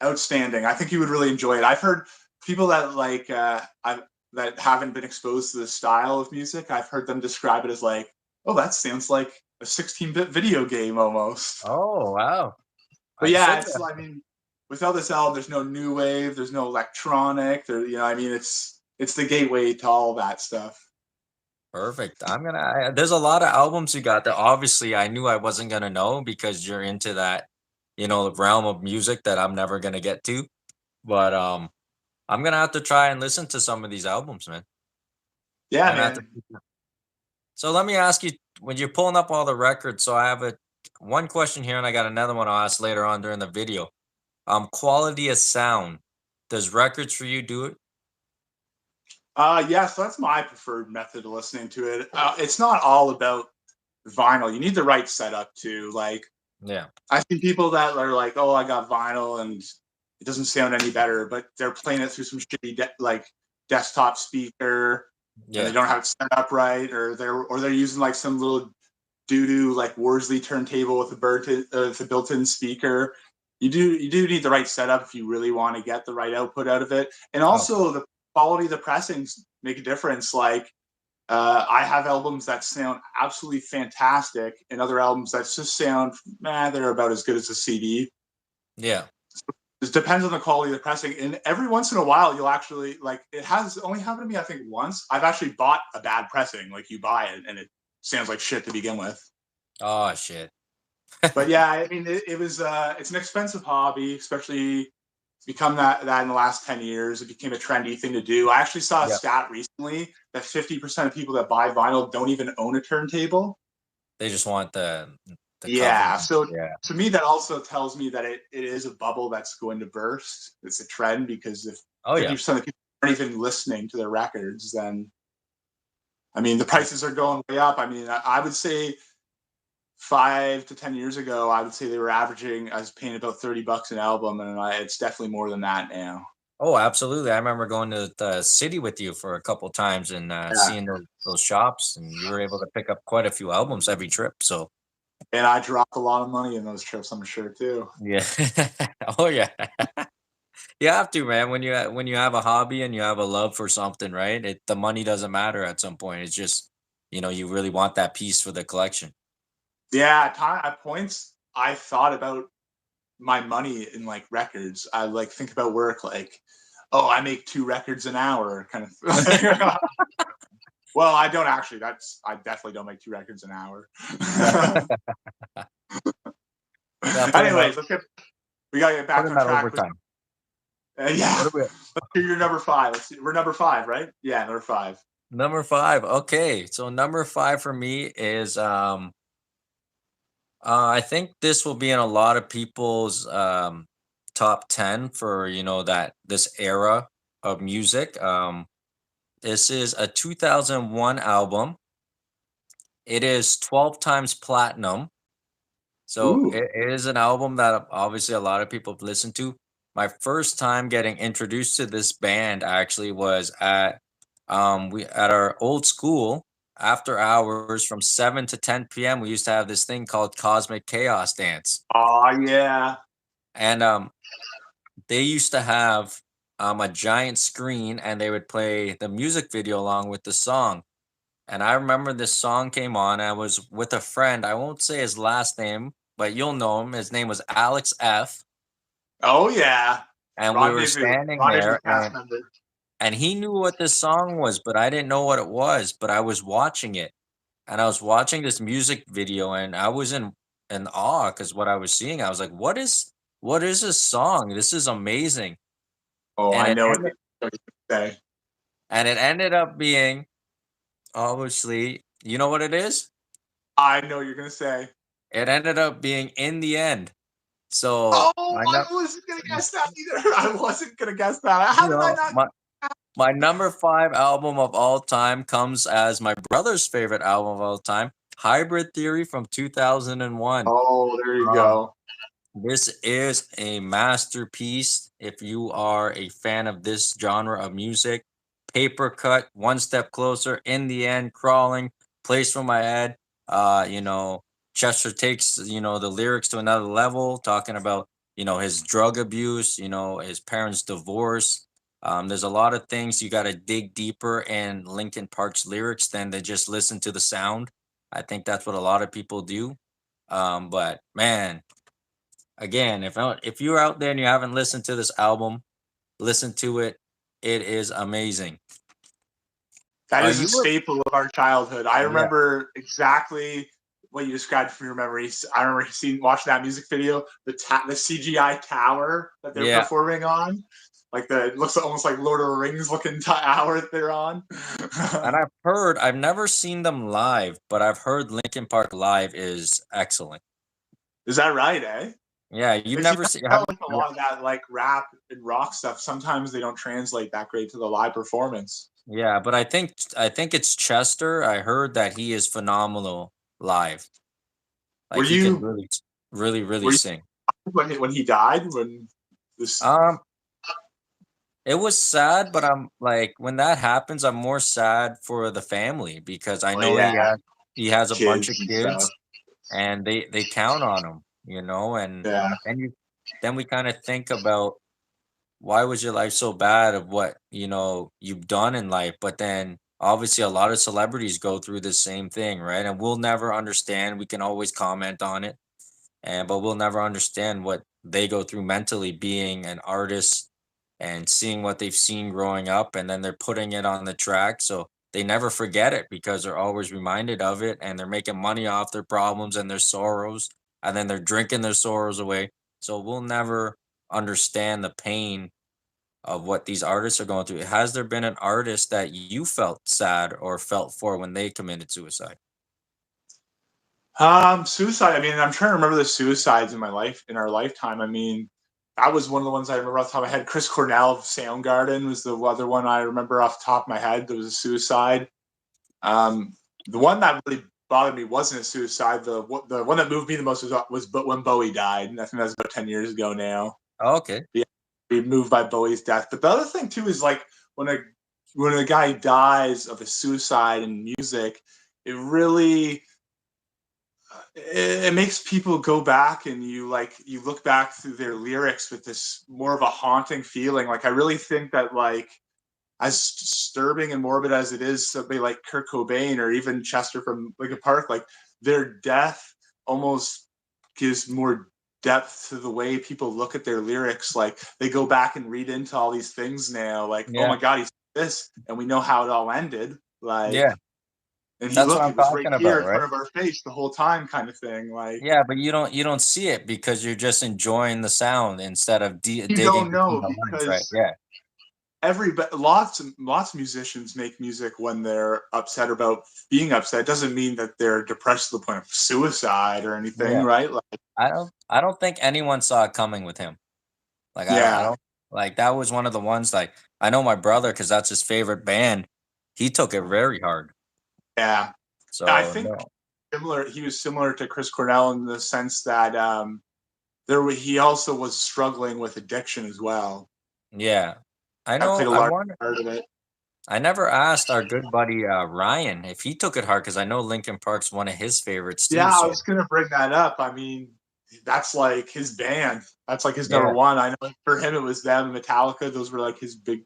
outstanding I think you would really enjoy it I've heard people that that haven't been exposed to the style of music I've heard them describe it as like oh that sounds like a 16-bit video game almost Oh wow. but I yeah, should I mean, without this album, there's no new wave, there's no electronic, I mean, it's the gateway to all that stuff. Perfect. There's a lot of albums you got that obviously I knew I wasn't gonna know because you're into that, realm of music that I'm never gonna get to. But I'm gonna have to try and listen to some of these albums, man. Yeah, I'm gonna have to. man. So let me ask you, when you're pulling up all the records, so I have a one question here, and I got another one I'll ask later on during the video. Quality of sound. Does records for you do it? Yeah, so that's my preferred method of listening to it. It's not all about vinyl. You need the right setup too. Like Yeah. I see people that are like, "Oh, I got vinyl and it doesn't sound any better," but they're playing it through some shitty like desktop speaker and they Yeah. don't have it set up right, or they're using like some little doo-doo like Worsley turntable with a built-in speaker. You do need the right setup if you really want to get the right output out of it. And Okay. also the quality of the pressings make a difference. Like I have albums that sound absolutely fantastic and other albums that just sound they're about as good as a CD. Yeah. It depends on the quality of the pressing. And every once in a while, you'll actually like it has only happened to me, I think, once. I've actually bought a bad pressing. Like you buy it and it sounds like shit to begin with. Oh shit. But yeah, I mean, it was it's an expensive hobby, especially it's become that in the last 10 years. It became a trendy thing to do. I actually saw a Yep. stat recently that 50% of people that buy vinyl don't even own a turntable. They just want the cover. Yeah, so Yeah. to me, that also tells me that it is a bubble that's going to burst. It's a trend because if Oh yeah. 50% of people aren't even listening to their records, then I mean, the prices are going way up. I mean, I would say 5 to 10 years ago, I would say they were averaging. I was paying about $30 an album, and it's definitely more than that now. Oh, absolutely. I remember going to the city with you for a couple times and Yeah, seeing those shops, and you were able to pick up quite a few albums every trip. So and I dropped a lot of money in those trips. I'm sure too. yeah. Oh yeah. You have to, man. When you have a hobby and you have a love for something, right? The money doesn't matter at some point. It's just, you really want that piece for the collection. Yeah, at points I thought about my money in like records. I like think about work like, oh, I make 2 records an hour, kind of. Well, I don't actually. I definitely don't make 2 records an hour. Yeah, Anyways, we gotta get put back in on that track with overtime. yeah. What are we at? Let's do your number five. Let's see. We're number five, right? Yeah, number five. Number five. Okay. So number five for me is I think this will be in a lot of people's top 10 for that this era of music. This is a 2001 album. It is 12 times platinum. So Ooh. it is an album that obviously a lot of people have listened to. My first time getting introduced to this band actually was at our old school after hours from 7 to 10 p.m. We used to have this thing called Cosmic Chaos Dance. Oh yeah. And they used to have a giant screen and they would play the music video along with the song. And I remember this song came on. I was with a friend. I won't say his last name, but you'll know him. His name was Alex F. Oh yeah, And we were Rendezvous. standing Rendezvous there, cast member. and he knew what this song was, but I didn't know what it was. But I was watching it, and I was watching this music video, and I was in awe because what I was seeing, I was like, what is this song? This is amazing. Oh, And I it know what ended you're gonna say. and it ended up being, obviously, you know what it is? I know what you're gonna say. It ended up being In the End. So Oh, I I know, wasn't gonna guess that either. I wasn't gonna guess that. you How did I know, not? my number 5 album of all time comes as my brother's favorite album of all time, Hybrid Theory from 2001. Oh, there you Um, go. this is a masterpiece if you are a fan of this genre of music. Paper Cut, One Step Closer, In the End, Crawling, Place for My Head. You know, Chester takes, the lyrics to another level, talking about, his drug abuse, his parents' divorce. There's a lot of things you got to dig deeper in Linkin Park's lyrics than to just listen to the sound. I think that's what a lot of people do. But man, again, if you're out there and you haven't listened to this album, listen to it. It is amazing. That Are is a you staple of our childhood. I Yeah, remember exactly what you described from your memories. I remember watching that music video, the CGI tower that they're yeah. performing on, like it looks almost like Lord of the Rings looking tower that they're on. And I've never seen them live, but I've heard Linkin Park live is excellent. Is that right, eh? Yeah, you've Because you never can seen tell have like a you lot of that like rap and rock stuff. Sometimes they don't translate that great to the live performance. Yeah, but I think it's Chester. I heard that he is phenomenal live. Were Like he could you really were you sing. when he died? When this? Um it was sad, but I'm like when that happens, I'm more sad for the family because I Oh know yeah, he has a bunch of kids and stuff. kids and they count on him, and Yeah. then you then we kind of think about why was your life so bad of what you've done in life, but then obviously a lot of celebrities go through the same thing, right? And we'll never understand. We can always comment on it, and but we'll never understand what they go through mentally being an artist and seeing what they've seen growing up, and then they're putting it on the track, so they never forget it because they're always reminded of it, and they're making money off their problems and their sorrows, and then they're drinking their sorrows away. So we'll never understand the pain of what these artists are going through. Has there been an artist that you felt sad or felt for when they committed suicide? Suicide. I mean, I'm trying to remember the suicides in our lifetime. I mean, that was one of the ones I remember off the top of my head. Chris Cornell of Soundgarden was the other one I remember off the top of my head. There was a suicide. Um, the one that really bothered me wasn't a suicide. The one that moved me the most was but when Bowie died. And I think that was about 10 years ago now. Oh, okay. Yeah, be moved by Bowie's death. But the other thing too is like when a when a guy dies of a suicide in music, it really it makes people go back and you look back through their lyrics with this more of a haunting feeling. Like I really think that like as disturbing and morbid as it is, somebody like Kurt Cobain or even Chester from Linkin Park, like their death almost gives more depth to the way people look at their lyrics. Like they go back and read into all these things now. Like, oh Yeah. my God, he's this, and we know how it all ended. Like, Yeah. and he That's what look, I'm it was right talking here about, in right? front of our face the whole time, kind of thing. Like, Yeah, but you don't see it because you're just enjoying the sound instead of you digging don't between know the lines, right? because Yeah. lots of musicians make music when they're upset about being upset. It doesn't mean that they're depressed to the point of suicide or anything, Yeah. right? Like, I don't think anyone saw it coming with him. Like I yeah, don't like that was one of the ones like I know my brother because that's his favorite band. He took it very hard. yeah. I So think no. similar. He was similar to Chris Cornell in the sense that he also was struggling with addiction as well. Yeah. I That know played a I large wonder part of it. I never asked our good buddy Ryan if he took it hard because I know Linkin Park's one of his favorites too. Yeah, I So was gonna bring that up. I mean, that's like his band. That's like his number yeah. one. I know for him it was them, Metallica. Those were like his big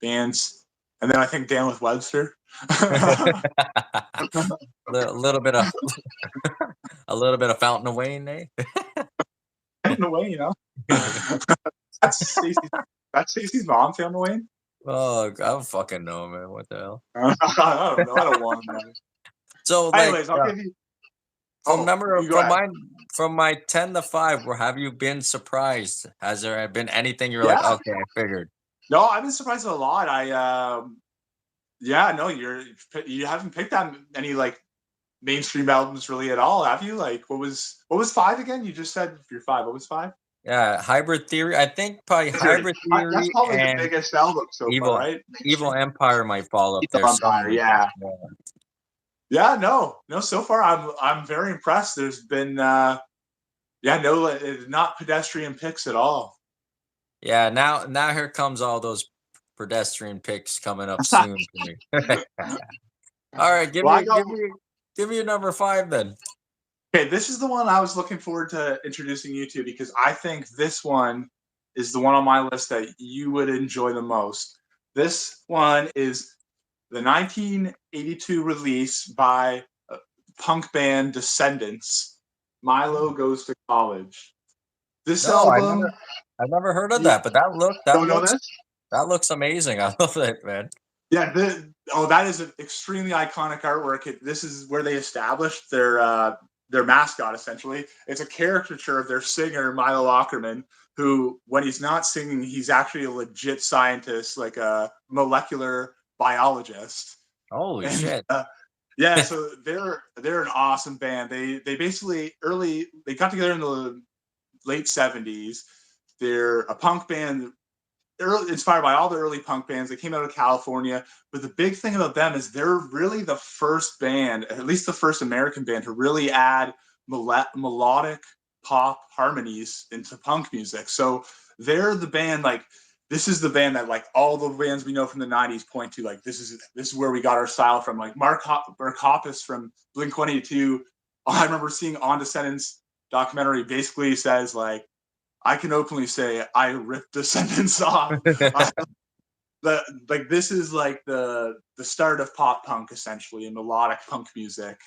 bands. And then I think Dan with Webster. Little bit of A little bit of Fountain of Wayne, eh? In a way, you know. That's Stacey's. That's Stacey's mom, Fiona Wayne. Oh, I don't fucking know, man. What the hell? I don't know. I don't want to know. So, like, Anyways, I'll give you. from Oh, number you go from ahead. my from my 10 to 5, where have you been surprised? Has there been anything you're like, Yeah. okay, I figured? No, I've been surprised a lot. Yeah, no, you haven't picked that many like mainstream albums really at all, have you? Like, what was five again? You just said you're five. What was five? Yeah, Hybrid Theory. I think probably Theory. Hybrid That's Theory probably the and biggest album so far, Evil right? Evil Empire might fall up there Evil Empire. somewhere. Yeah. Yeah. Yeah. No. No. So far, I'm very impressed. There's been yeah, no, not pedestrian picks at all. Yeah, now here comes all those pedestrian picks coming up soon for me. All right, Well, I go. give me your number 5 then. Okay, this is the one I was looking forward to introducing you to because I think this one is the one on my list that you would enjoy the most. This one is the 1982 release by punk band Descendants. Milo Goes to College. This No, album, I've never heard of you that, but don't know this? that looks amazing. I love it, man. Yeah, that is an extremely iconic artwork. This is where they established their mascot. Essentially, it's a caricature of their singer Milo Ackerman, who, when he's not singing, he's actually a legit scientist, like a molecular biologist. Holy And shit. yeah, so they're an awesome band. They basically they got together in the late '70s. They're a punk band inspired by all the early punk bands. They came out of California, but the big thing about them is they're really the first band, at least the first American band, to really add melodic pop harmonies into punk music. So they're the band, like, this is the band that, like, all the bands we know from the '90s point to, like, this is where we got our style from. Like Mark Hoppus from Blink-182, I remember seeing On Descendants documentary, basically says, like, I can openly say I ripped Descendants off. This is like the start of pop punk, essentially, and melodic punk music.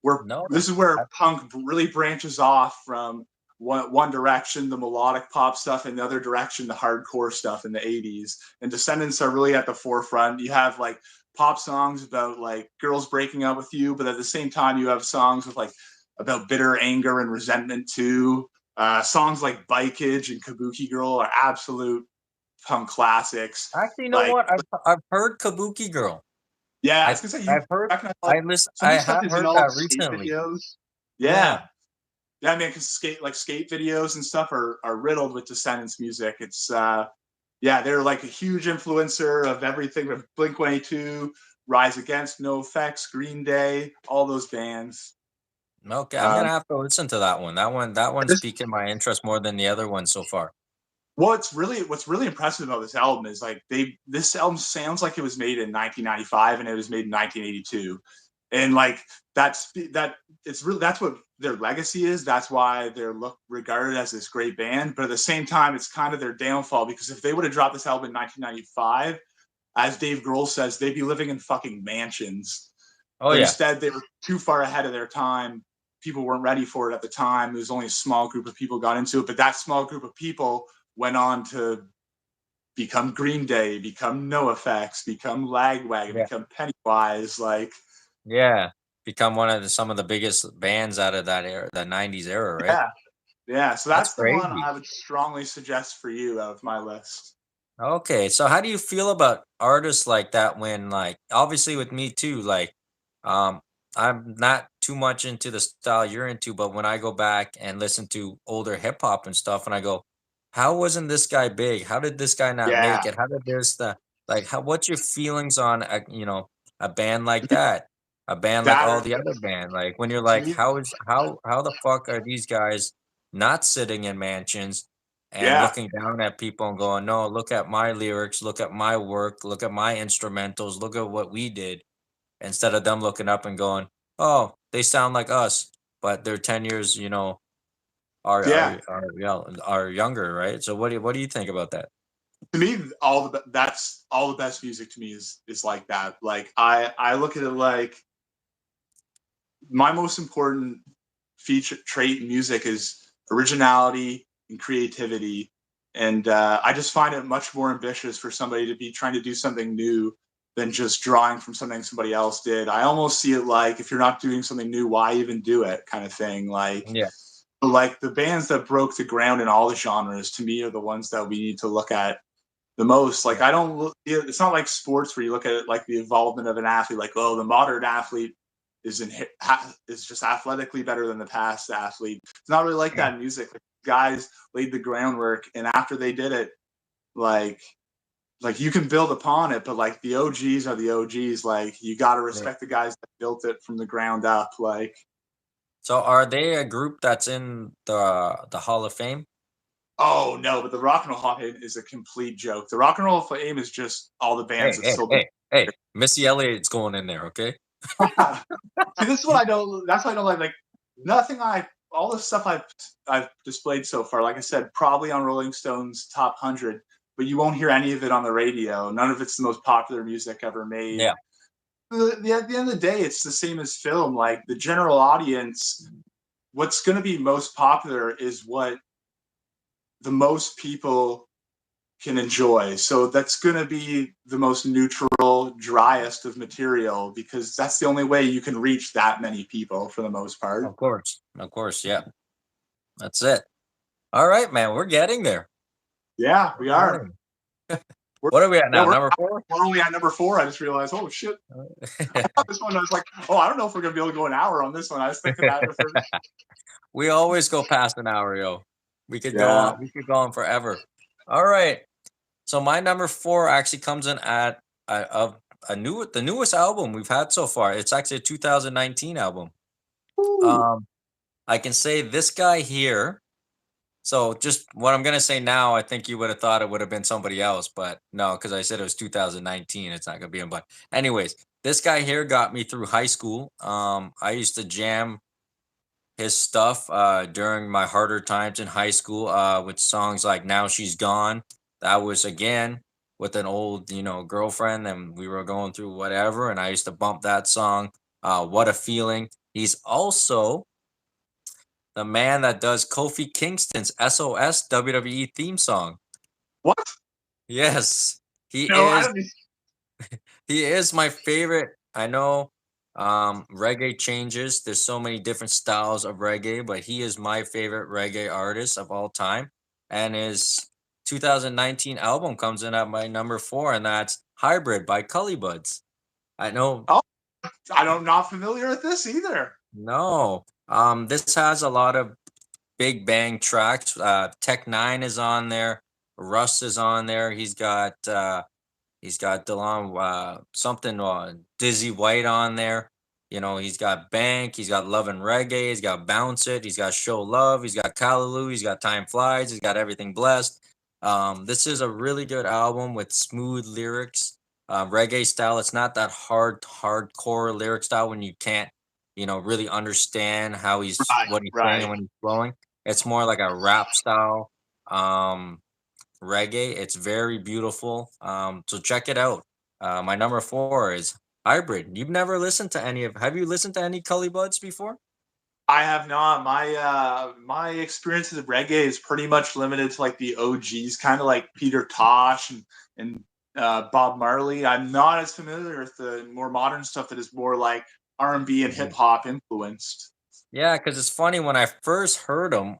Where No, this is where punk really branches off from one direction, the melodic pop stuff, and the other direction, the hardcore stuff in the '80s. And Descendants are really at the forefront. You have like pop songs about like girls breaking up with you, but at the same time, you have songs with like about bitter anger and resentment too. Songs like Bikeage and Kabuki Girl are absolute punk classics. actually, you know Like, what? I've heard Kabuki Girl. yeah, I I was gonna say you I've heard recognize like some I of the stuff have is in heard all that skate recently. videos. Yeah. Yeah, yeah, man, because skate videos and stuff are riddled with Descendants music. It's yeah, they're like a huge influencer of everything from Blink-182, Rise Against, No Effects, Green Day, all those bands. Okay, I'm Um, gonna have to listen to that one. That one's piquing my interest more than the other one so far. what's really impressive about this album is like this album sounds like it was made in 1995 and it was made in 1982, and like that it's really that's what their legacy is. That's why they're regarded as this great band. But at the same time, it's kind of their downfall because if they would have dropped this album in 1995, as Dave Grohl says, they'd be living in fucking mansions. Oh But yeah. instead, they were too far ahead of their time. People weren't ready for it at the time. There was only a small group of people got into it, but that small group of people went on to become Green Day, become No Effects, become Lagwagon, Yeah. become Pennywise. Like, Yeah. Become one of some of the biggest bands out of that era, the 90s era, right? yeah, yeah. So That's that's the one crazy. I would strongly suggest for you out of my list. Okay, so how do you feel about artists like that when, like, obviously with me too, like, um I'm not too much into the style you're into, but when I go back and listen to older hip hop and stuff and I go, how wasn't this guy big? How did this guy not Yeah, make it? How did this the like how what's your feelings on a band like that? A band like that all or the other band, like when you're to like, me, how the fuck are these guys not sitting in mansions and yeah, looking down at people and going, "No, look at my lyrics, look at my work, look at my instrumentals, look at what we did," instead of them looking up and going, "Oh, they sound like us, but they're 10 years, yeah. are younger, right?" So what do you think about that? To me, that's all the best music to me is like that. Like I look at it like my most important feature trait in music is originality and creativity. And I just find it much more ambitious for somebody to be trying to do something new than just drawing from something somebody else did. I almost see it like, if you're not doing something new, why even do it, kind of thing. Yeah. Like the bands that broke the ground in all the genres, to me, are the ones that we need to look at the most. Like, I don't look, it's not like sports where you look at it like the involvement of an athlete, like, oh, the modern athlete is just athletically better than the past athlete. It's not really like that in music. Like, guys laid the groundwork, and after they did it, like you can build upon it, but like the OGs are the OGs. Like, you got to Right. respect the guys that built it from the ground up. Like, So are they a group that's in the Hall of Fame? oh no, but the Rock and Roll Hall of Fame is a complete joke. The Rock and Roll Hall of Fame is just all the bands Hey, that hey, still do. hey, hey, Missy Elliott's going in there, okay? See, this is what I don't. That's what I don't like. Like, nothing. All the stuff I've displayed so far. Like I said, probably on Rolling Stone's top 100, but you won't hear any of it on the radio. None of it's the most popular music ever made. Yeah. At the end of the day, it's the same as film. Like, the general audience, what's going to be most popular is what the most people can enjoy. So that's going to be the most neutral, driest of material, because that's the only way you can reach that many people for the most part. Of course. Of course, yeah. That's it. All right, man, we're getting there. Yeah, we All are. right. We're, What are we at yeah, now? Number 4? we're only at number 4. I just realized, oh shit. This one, I was like, oh, I don't know if we're going to be able to go an hour on this one. I was thinking that at first. We always go past an hour, yo. We could go Yeah. on. We could go on forever. All right. So my number 4 actually comes in at the newest album we've had so far. It's actually a 2019 album. Ooh. Um, I can say this guy here. So just what I'm gonna say now, I think you would have thought it would have been somebody else, but no, because I said it was 2019. It's not gonna be him. But anyways, this guy here got me through high school. I used to jam his stuff during my harder times in high school with songs like "Now She's Gone." That was again with an old, girlfriend, and we were going through whatever, and I used to bump that song. What a feeling! He's also the man that does Kofi Kingston's SOS WWE theme song. What? Yes, he No, I is. don't. He is my favorite. I know reggae changes. There's so many different styles of reggae, but he is my favorite reggae artist of all time. And his 2019 album comes in at my number 4, and that's Hybrid by Cully Buds. I know. Oh, I'm not familiar with this either. No. This has a lot of big bang tracks. Tech Nine is on there. Russ is on there. He's got Delon something Dizzy White on there. He's got Bank, he's got Love and Reggae, he's got Bounce It, he's got Show Love, he's got Callaloo, he's got Time Flies, he's got Everything Blessed. This is a really good album with smooth lyrics, reggae style. It's not that hardcore lyric style when you can't, really understand Right, what he's saying right. when he's flowing. It's more like a rap style. Um, Reggae. It's very beautiful. So check it out. My number 4 is Hybrid. You've never listened to any of? Have you listened to any Cully Buds before? I have not. My experience with reggae is pretty much limited to like the OGs, kind of like Peter Tosh and Bob Marley. I'm not as familiar with the more modern stuff that is more like R&B and hip Mhm. hop influenced. Yeah, because it's funny when I first heard him,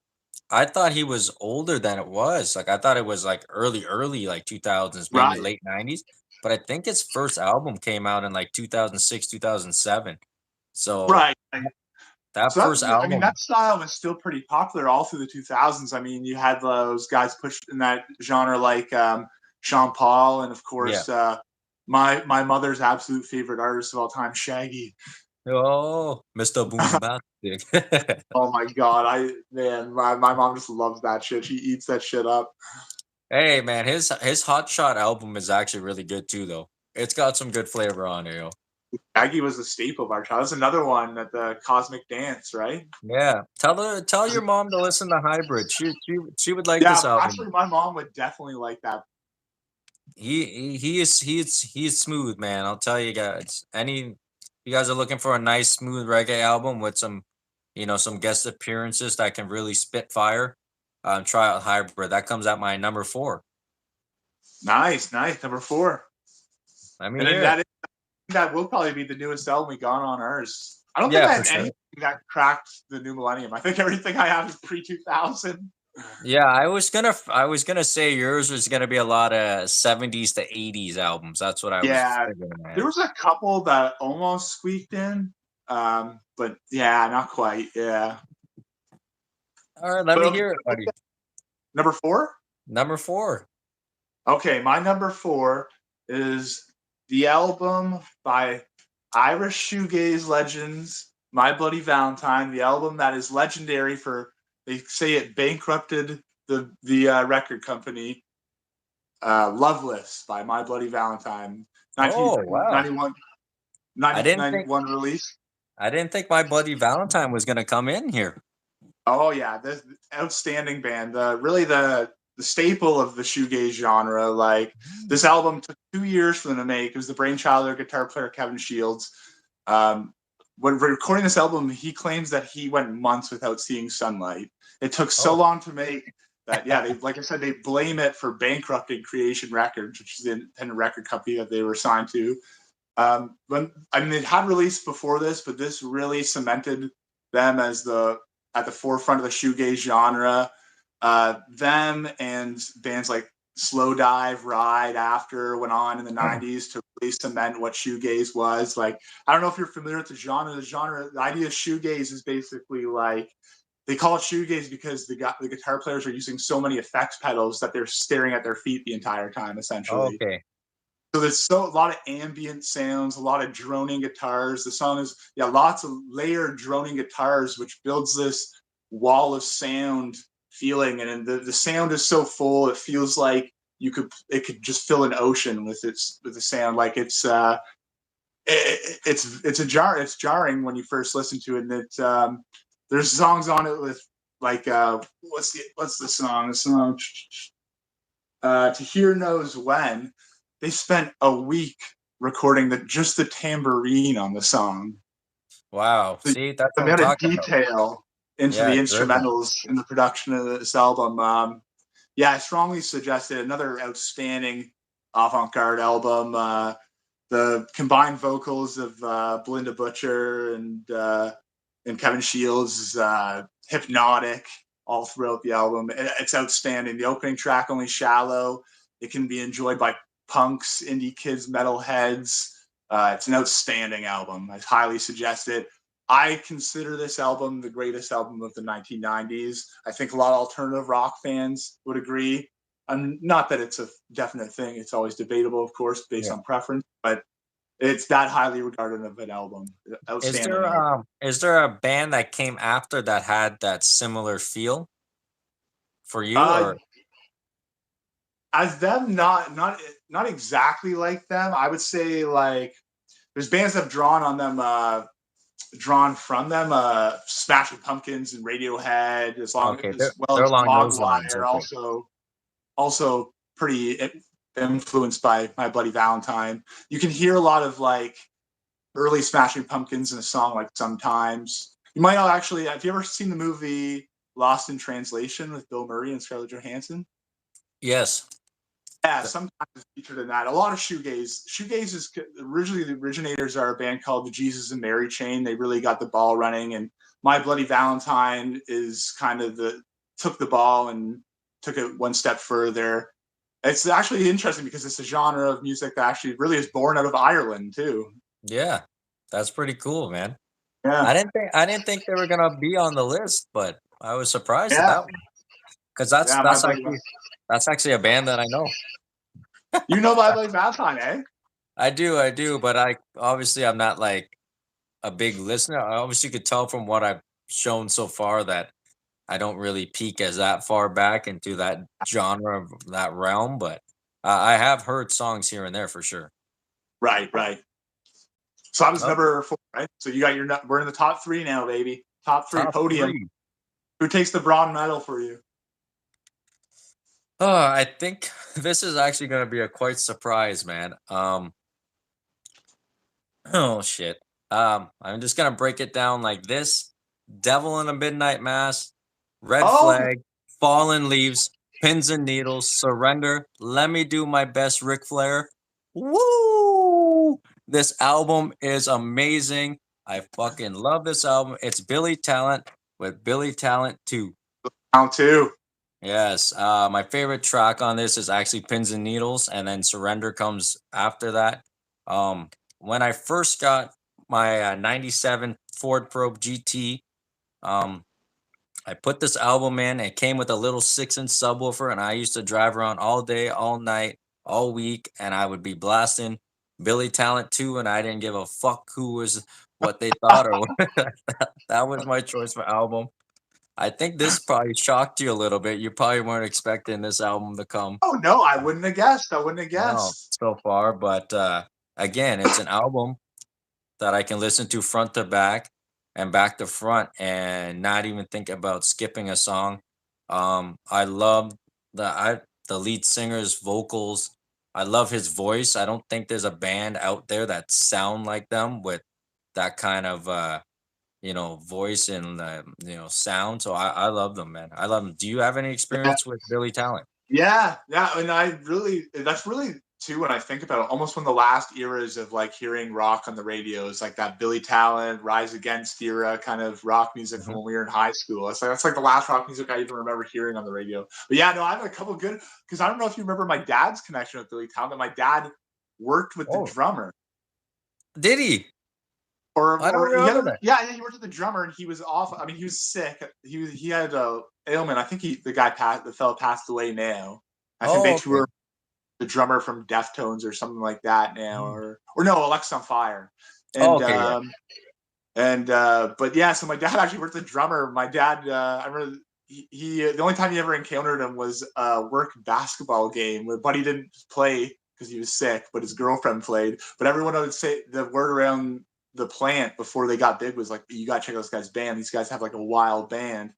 I thought he was older than it was. Like I thought it was like early, like 2000s, maybe Right, late 90s. But I think his first album came out in like 2006, 2007. So right. that So first I mean, album, that style was still pretty popular all through the 2000s. I mean, you had those guys pushed in that genre like Sean Paul, and of yeah. course, my mother's absolute favorite artist of all time, Shaggy. Oh, Mr. Boombastic. Oh my god, my mom just loves that shit. She eats that shit up. Hey man, his Hot Shot album is actually really good too, though. It's got some good flavor on it, yo. Shaggy was a staple of our child. That's another one at the Cosmic Dance, right? Yeah, tell your mom to listen to Hybrid. She would like Yeah, this album. actually, my mom would definitely like that. He is smooth, man. I'll tell you guys. You guys are looking for a nice smooth reggae album with some, some guest appearances that can really spit fire, try out Hybrid. That comes at my number four. Nice, nice. Number four. Let me And then hear it. that will probably be the newest album we got on ours. I don't think Yeah, I for have sure. anything that cracked the new millennium. I think everything I have is pre 2000. Yeah, I was gonna say yours was gonna be a lot of 70s to 80s albums. That's what I was Yeah, figuring in my there head. was a couple that almost squeaked in, but yeah, not quite. Yeah, All right, let but me okay, hear it, buddy. number four. Number four. Okay, my number four is the album by Irish shoegaze legends, My Bloody Valentine. The album that is legendary for, they say it bankrupted the record company. Loveless by My Bloody Valentine, Oh wow. 1991, I didn't think 1991 release. I didn't think My Bloody Valentine was gonna come in here. Oh yeah, this outstanding band. Really the staple of the shoegaze genre. Like this album took 2 years for them to make. It was the brainchild of their guitar player Kevin Shields. Um, when recording this album, he claims that he went months without seeing sunlight. It took so Oh. long to make that. Yeah, they, like I said, they blame it for bankrupting Creation Records, which is the independent record company that they were signed to. When I mean, it had released before this, but this really cemented them as the at the forefront of the shoegaze genre. Them and bands like Slow Dive, Ride After went on in the '90s to really cement what shoegaze was. Like, I don't know if you're familiar with the genre. The idea of shoegaze is basically like they call it shoegaze because the guitar players are using so many effects pedals that they're staring at their feet the entire time, essentially. Okay. So there's a lot of ambient sounds, a lot of droning guitars. The song is lots of layered droning guitars, which builds this wall of sound feeling, and the sound is so full it feels like it could just fill an ocean with the sound. Like it's jarring when you first listen to it, and there's songs on it with like what's the song? The song To Hear Knows When. They spent a week recording just the tambourine on the song. Wow. The, See, that's the what I'm amount of talking about. detail into Yeah, the driven. instrumentals in the production of this album. Yeah, I strongly suggest it. Another outstanding avant-garde album. The combined vocals of Belinda Butcher and Kevin Shields is hypnotic all throughout the album. It's outstanding. The opening track, Only Shallow, it can be enjoyed by punks, indie kids, metalheads. It's an outstanding album. I highly suggest it. I consider this album the greatest album of the 1990s. I think a lot of alternative rock fans would agree. Not that it's a definite thing. It's always debatable, of course, based Yeah. on preference, but it's that highly regarded of an album. Is Outstanding there album. is there a band that came after that had that similar feel for you Uh, or as them, not exactly like them. I would say like there's bands that have drawn from them. Smashing Pumpkins and Radiohead, okay, as well they're as along those lines. Mogwire, Okay. also pretty influenced by My Bloody Valentine. You can hear a lot of like early Smashing Pumpkins in a song like Sometimes. You might not actually. Have you ever seen the movie Lost in Translation with Bill Murray and Scarlett Johansson? Yes. Yeah, sometimes it's featured in that. A lot of shoegaze. Shoegaze is originally the originators are a band called the Jesus and Mary Chain. They really got the ball running, and My Bloody Valentine is kind of took the ball and took it one step further. It's actually interesting because it's a genre of music that actually really is born out of Ireland too. Yeah. That's pretty cool, man. Yeah, I didn't think they were gonna be on the list, but I was surprised at yeah, that one. Because that's yeah. My that's Bloody, actually that's actually a band that I know. you know My Bloody Valentine, eh? I do, but I'm not like a big listener. I obviously could tell from what I've shown so far that I don't really peek as that far back into that genre of that realm, but I have heard songs here and there for sure. Right, right. So I was Okay, number four, right? So you got we're in the top three now, baby. Top three top podium. three. Who takes the bronze medal for you? I think this is actually going to be a quite surprise, man. Oh shit. I'm just gonna break it down like this. Devil in a Midnight Mass, Red Oh, Flag, Fallen Leaves, Pins and Needles, Surrender, Let Me Do My Best, Ric Flair. Woo! This album is amazing. I fucking love this album. It's Billy Talent with Billy Talent 2. count two. Yes, my favorite track on this is actually Pins and Needles, and then Surrender comes after that. Um, when I first got my 97 Ford Probe GT, um, I put this album in. It came with a little 6-inch subwoofer, and I used to drive around all day, all night, all week, and I would be blasting Billy Talent 2, and I didn't give a fuck who was what they thought or that was my choice for album. I think this probably shocked you a little bit. You probably weren't expecting this album to come. Oh no, I wouldn't have guessed. I wouldn't have No, guessed. so far, but again, it's an album that I can listen to front to back and back to front and not even think about skipping a song. I love the lead singer's vocals. I love his voice. I don't think there's a band out there that sound like them with that kind of voice and sound. So I love them, man. I love them. Do you have any experience with Billy Talent? Yeah, yeah, and that's really too when I think about it, almost one of the last eras of like hearing rock on the radio is like that Billy Talent, Rise Against era kind of rock music from Mhm. when we were in high school. It's like that's like the last rock music I even remember hearing on the radio. But yeah, no, I have a couple good because I don't know if you remember my dad's connection with Billy Talent. My dad worked with the Oh, drummer. did he? I don't Or he remember had that. yeah, he worked with the drummer and he was off. I mean, he was sick. He had a ailment. I think the fellow passed away now. I think they Oh, okay. tour the drummer from Deftones or something like that now, Mm. or no, Alexa on Fire, Oh, and okay, yeah. but yeah, so my dad actually worked the drummer. My dad, I remember he the only time he ever encountered him was a work basketball game where Buddy didn't play because he was sick, but his girlfriend played. But everyone would say the word around the plant before they got big was like, "You got to check out this guy's band. These guys have like a wild band."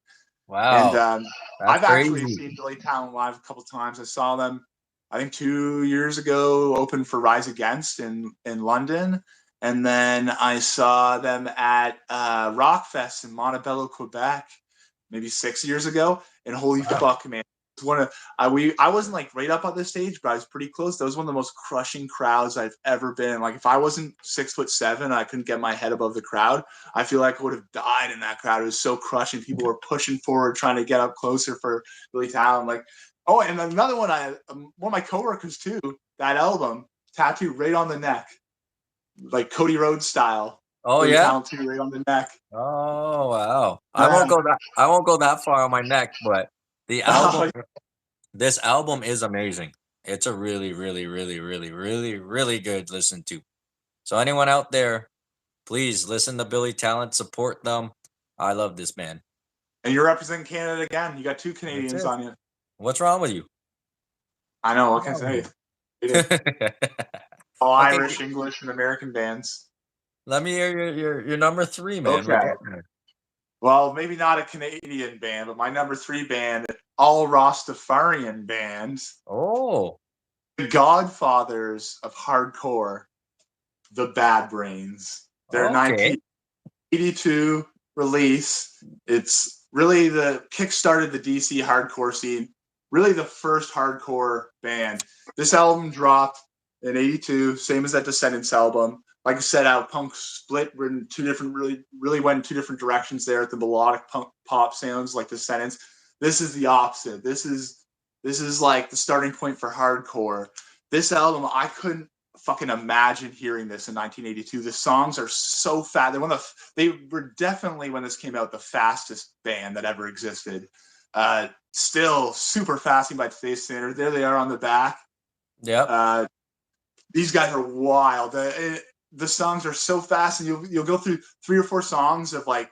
And Wow, that's I've actually crazy. seen Billy Talent live a couple times. I saw them, I think 2 years ago, open for Rise Against in London, and then I saw them at Rockfest in Montebello, Quebec, maybe 6 years ago. And holy Wow. fuck, man! It's one of I wasn't like right up on the stage, but I was pretty close. That was one of the most crushing crowds I've ever been. Like if I wasn't 6'7", I couldn't get my head above the crowd. I feel like I would have died in that crowd. It was so crushing. People were pushing forward, trying to get up closer for Billy Talent. Like, oh, and another one, one of my coworkers too. That album, tattooed right on the neck, like Cody Rhodes style. Oh, Billy yeah? Talent too, right on the neck. Oh, wow. Yeah. I won't go that far on my neck, but the album Oh, this album is amazing. It's a really, really, really, really, really, really good listen to. So anyone out there, please listen to Billy Talent, support them. I love this man. and you're representing Canada again. You got two That's Canadians it. on you. What's wrong with you? I know. What What's can I wrong with say? you? It is all Okay, Irish, English, and American bands. let me hear your number three, man. We're Okay. getting there. Well, maybe not a Canadian band, but my number three band, all Rastafarian bands, Oh, the godfathers of hardcore, the Bad Brains. Their okay. 1982 release. It's really the kick-started the DC hardcore scene. Really the first hardcore band. This album dropped in '82, same as that Descendants album. Like I said, how punk split in two different, really went in two different directions there. The melodic punk pop sounds like Descendants. This is the opposite. This is like the starting point for hardcore. This album, I couldn't fucking imagine hearing this in 1982. The songs are so fast. They were definitely, when this came out, the fastest band that ever existed. Still super fasting by today's standard. There they are on the back. Yep. These guys are wild. The songs are so fast, and you'll go through 3 or 4 songs of like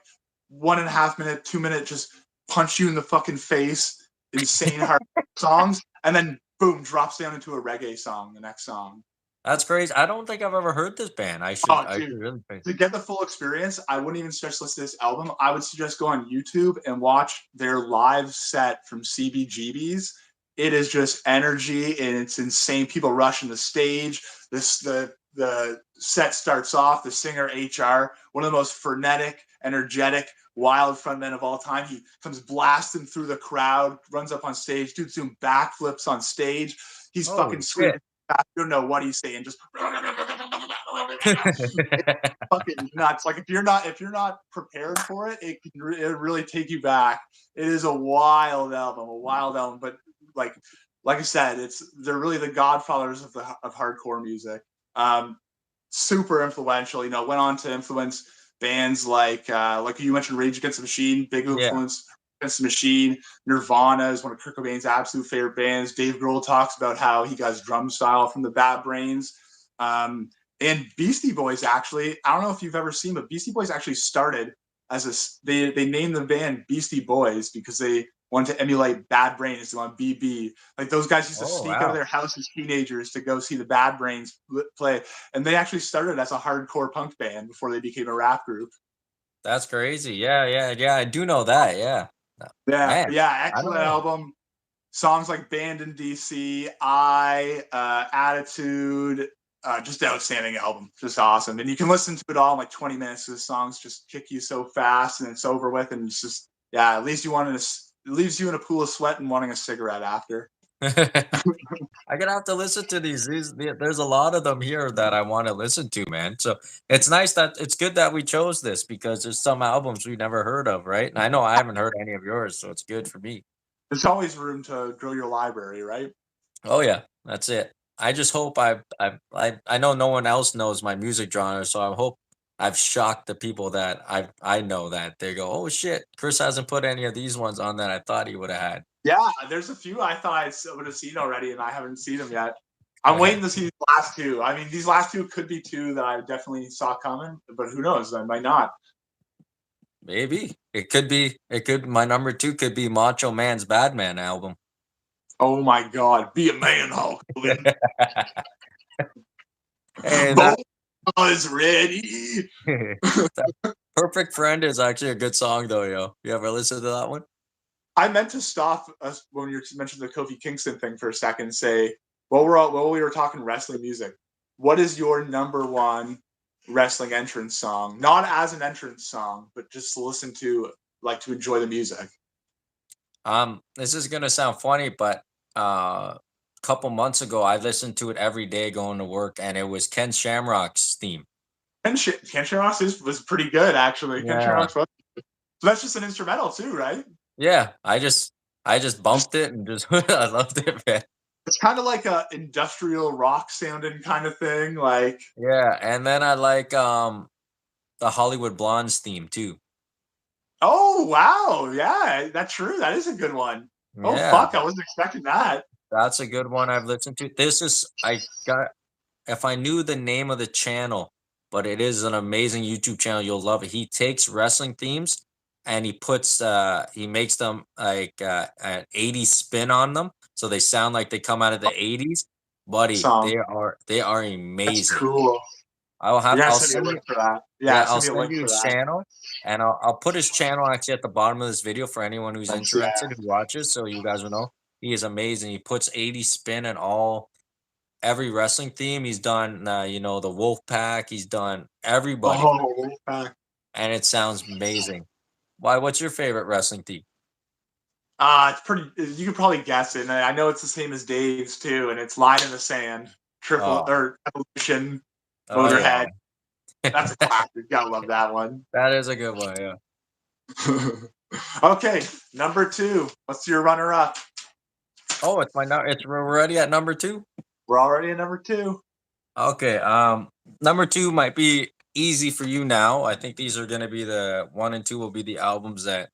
1.5 minute, 2 minute, just punch you in the fucking face, insane hard songs, and then boom, drops down into a reggae song. The next song. That's crazy. I don't think I've ever heard this band. Oh, I dude, should really pay. to get the full experience, I wouldn't even suggest listening to this album. I would suggest go on YouTube and watch their live set from CBGB's. It is just energy and it's insane. People rushing the stage. The set starts off. The singer HR, one of the most frenetic, energetic, wild frontman of all time. He comes blasting through the crowd, runs up on stage, dude's doing backflips on stage. He's fucking Holy shit. screaming. I don't know what he's saying. Just fucking nuts. Like if you're not prepared for it, it really take you back. It is a wild album. But like like I said, they're really the godfathers of hardcore music. Um, Super influential. You know, went on to influence bands like you mentioned, Rage Against the Machine, big Yeah. influence. Against the Machine, Nirvana is one of Kurt Cobain's absolute favorite bands. Dave Grohl talks about how he got his drum style from the Bad Brains. Um, and Beastie Boys, actually, I don't know if you've ever seen, but Beastie Boys actually started as they named the band Beastie Boys because they wanted to emulate Bad Brains. They want BB. Like those guys used to Oh, sneak out of wow. their house as teenagers to go see the Bad Brains play, and they actually started as a hardcore punk band before they became a rap group. That's crazy. Yeah, yeah, yeah. I do know that. Yeah. Yeah, Man, yeah, I don't excellent know. album. Songs like Band in DC, Attitude, just outstanding album, just awesome. And you can listen to it all in like 20 minutes. The songs just kick you so fast, and it's over with, and it's just yeah, it leaves you in a pool of sweat and wanting a cigarette after. I gonna have to listen to these. There's a lot of them here that I want to listen to, man. So it's nice that it's good that we chose this because there's some albums we never heard of, right? And I know I haven't heard any of yours, so it's good for me. There's always room to grow your library, right? Oh yeah, that's it. I just hope I know no one else knows my music genre, so I hope I've shocked the people that I know that they go, oh shit, Chris hasn't put any of these ones on that I thought he would have Yeah, there's a few I thought I would have seen already, and I haven't seen them yet. I'm waiting had. to see these last two. I mean, these last two could be two that I definitely saw coming, but who knows? I might not. Maybe it could be. It could. My number two could be Macho Man's Bad Man album. Oh my God, be a man, Hulk Hogan. Hey, Both is ready. that Perfect Friend is actually a good song though, yo. You ever listen to that one? I meant to stop us when you mentioned the Kofi Kingston thing for a second. And say, while we were talking wrestling music, what is your number one wrestling entrance song? Not as an entrance song, but just to listen to, like to enjoy the music. This is gonna sound funny, but a couple months ago I listened to it every day going to work, and it was Ken Shamrock's theme. Ken Shamrock was pretty good actually. Ken Yeah. Shamrock's was. So that's just an instrumental too, right? Yeah. I just bumped it and just I loved it, man. It's kind of like a industrial rock sounding kind of thing. Like, Yeah, and then I like the Hollywood Blondes theme too. oh wow, yeah, that's true. That is a good one. Oh Yeah, fuck, I wasn't expecting that. that's a good one I've listened to. This is I got if I knew the name of the channel, but it is an amazing YouTube channel. You'll love it. He takes wrestling themes and he makes them like an 80s spin on them. So they sound like they come out of the 80s. Buddy, Song. they are That's amazing. cool. You gotta I'll send me a send you link for that. Yeah, yeah, I'll send me a send link you for his that. channel and I'll put his channel actually at the bottom of this video for anyone who's Thanks, yeah. interested who watches so you guys will know. He is amazing. He puts 80 spin and all every wrestling theme. He's done the Wolf Pack, he's done everybody Oh, and it sounds amazing. Why what's your favorite wrestling theme? it's pretty. You can probably guess it. And I know it's the same as Dave's too, and it's Line in the Sand, Triple Oh, or Evolution, oh yeah. Motorhead. That's a classic. Gotta love that one. That is a good one, yeah. Okay, number two. What's your runner up? Oh, we're already at number two. We're already at number two. Okay, number two might be easy for you now. I think these are gonna be the one and two will be the albums that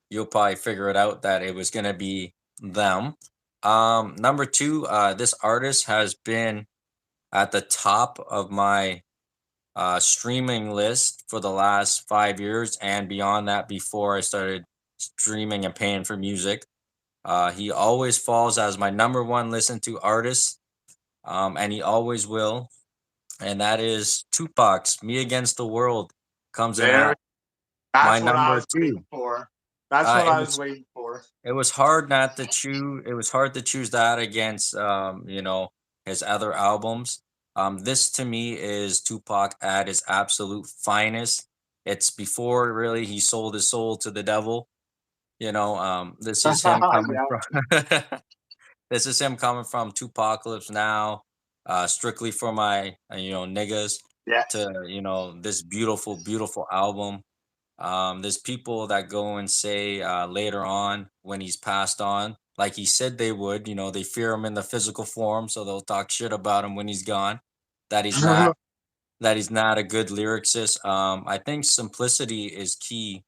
you'll probably figure it out that it was gonna be them. Number two, this artist has been at the top of my streaming list for the last 5 years and beyond that before I started streaming and paying for music. He always falls as my number one listened to artist, and he always will. And that is Tupac's "Me Against the World" comes in There. at my That's what I number was two. waiting for. That's Uh, what it I was was waiting for. it was hard not to choose. It was hard to choose that against his other albums. This to me is Tupac at his absolute finest. It's before really he sold his soul to the devil. This is him coming Yeah. from this is him coming from Tupacalypse Now, strictly for my niggas, Yes. to this beautiful, beautiful album. There's people that go and say later on when he's passed on, like he said they would, they fear him in the physical form, so they'll talk shit about him when he's gone. That he's not that he's not a good lyricist. I think simplicity is key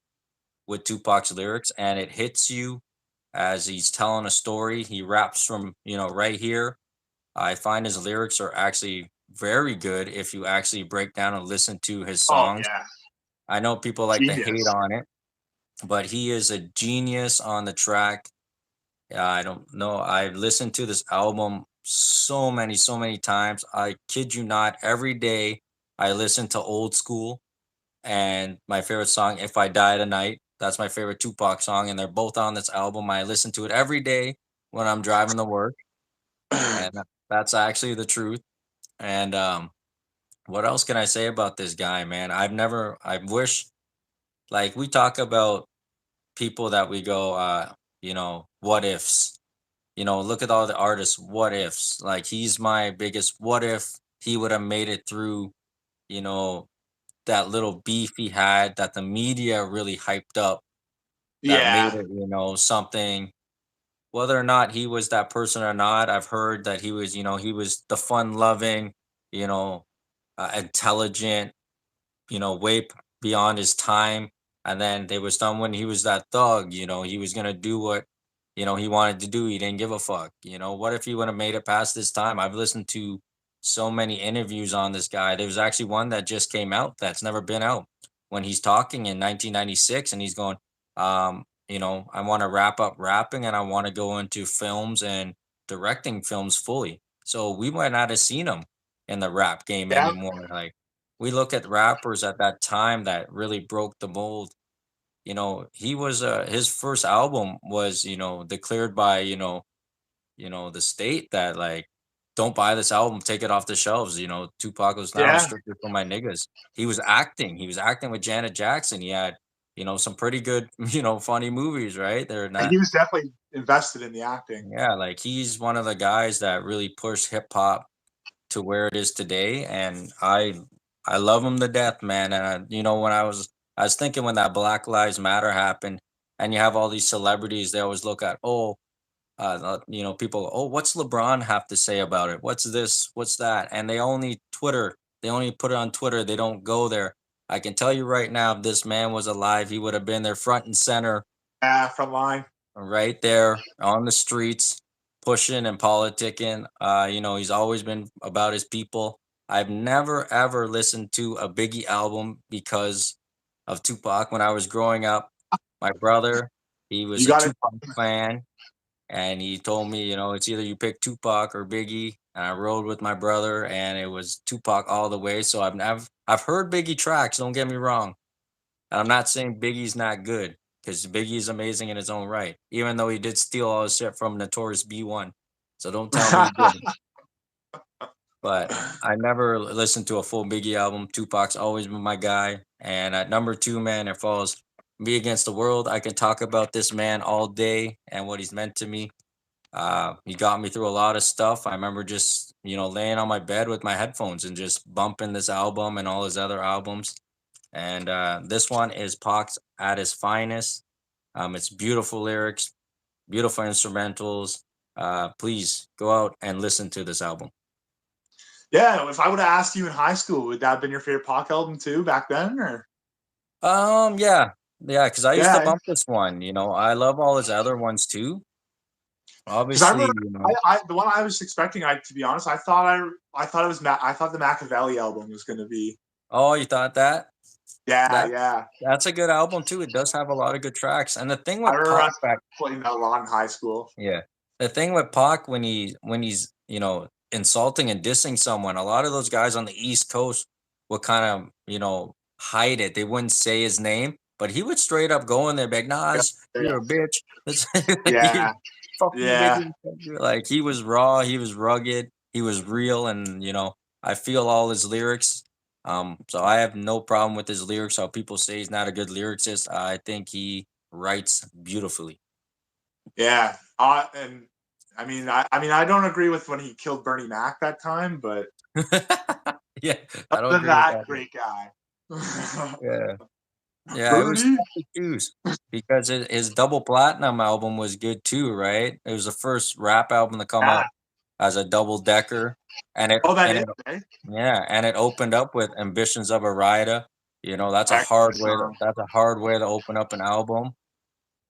with Tupac's lyrics, and it hits you as he's telling a story. He raps from, right here. I find his lyrics are actually very good if you actually break down and listen to his Oh songs. yeah. I know people like to hate Genius. on it, but he is a genius on the track. I don't know. I've listened to this album so many times. I kid you not. Every day I listen to Old School, and my favorite song, If I Die Tonight. That's my favorite Tupac song, and they're both on this album. I listen to it every day when I'm driving to work, and that's actually the truth. And what else can I say about this guy, man? I wish, like, we talk about people that we go, what ifs. Look at all the artists, what ifs. Like, he's my biggest what if he would have made it through, you know, that little beef he had that the media really hyped up, that made Yeah. it, something. Whether or not he was that person or not, I've heard that he was the fun loving, you know, intelligent, way beyond his time. And then there was some when he was that thug, he was gonna do what, he wanted to do. He didn't give a fuck. What if he would have made it past this time? I've listened to so many interviews on this guy. There was actually one that just came out that's never been out when he's talking in 1996 and he's going, I want to wrap up rapping and I want to go into films and directing films fully. So we might not have seen him in the rap game Yeah. anymore. Like, we look at rappers at that time that really broke the mold. He was his first album was, declared by, the state that, like, don't buy this album, take it off the shelves. Tupac was now Yeah. strictly for my niggas. He was acting. He was acting with Janet Jackson. He had, some pretty good, funny movies, right? They're And not. he was definitely invested in the acting. Yeah, like, he's one of the guys that really pushed hip hop to where it is today, and I love him to death, man. And when I was thinking when that Black Lives Matter happened, and you have all these celebrities, they always look at, people, oh, what's LeBron have to say about it? What's this? What's that? And they only put it on Twitter. They don't go there. I can tell you right now, if this man was alive, he would have been there front and center, Yeah, front line. right there on the streets, pushing and politicking. He's always been about his people. I've never ever listened to a Biggie album because of Tupac. When I was growing up, my brother, he was You a got it. Tupac fan, and he told me, it's either you pick Tupac or Biggie. And I rode with my brother, and it was Tupac all the way. So I've heard Biggie tracks. Don't get me wrong. And I'm not saying Biggie's not good, because Biggie's amazing in his own right, even though he did steal all his shit from Notorious B1. So don't tell me he didn't. But I never listened to a full Biggie album. Tupac's always been my guy. And at number two, man, it falls Me Against the World. I can talk about this man all day and what he's meant to me. He got me through a lot of stuff. I remember just, laying on my bed with my headphones and just bumping this album and all his other albums. And this one is Pox at his finest. It's beautiful lyrics, beautiful instrumentals. Please go out and listen to this album. Yeah, if I would have asked you in high school, would that have been your favorite Pac album too back then? Or Yeah, yeah, because I used to yeah, bump this one. I love all his other ones too. because I Obviously, remember the one I was expecting. To be honest, I thought it was I thought the Machiavelli album was going to be. oh, you thought that? Yeah, That yeah. that's a good album too. It does have a lot of good tracks. And the thing I with remember Pac us back playing that a lot in high school. Yeah. The thing with Pac when he's, insulting and dissing someone, a lot of those guys on the East Coast would kind of, hide it. They wouldn't say his name, but he would straight up go in there, be like, nah, Yeah, you're a bitch. yeah, Fuck you, yeah. Biggie. Fuck you. Like, he was raw, he was rugged, he was real, and I feel all his lyrics. So I have no problem with his lyrics. How people say he's not a good lyricist, I think he writes beautifully. Yeah. And I mean, I don't agree with when he killed Bernie Mac that time, but Yeah, I other don't than agree with that, that. great guy. Yeah. Yeah, it was Bernie. tough to choose because his double platinum album was good too, right? It was the first rap album to come Yeah. out as a double decker, and Oh, that it is, eh? yeah, and it opened up with "Ambitions of a Rider." You know, Excellent song. that's a hard way to open up an album.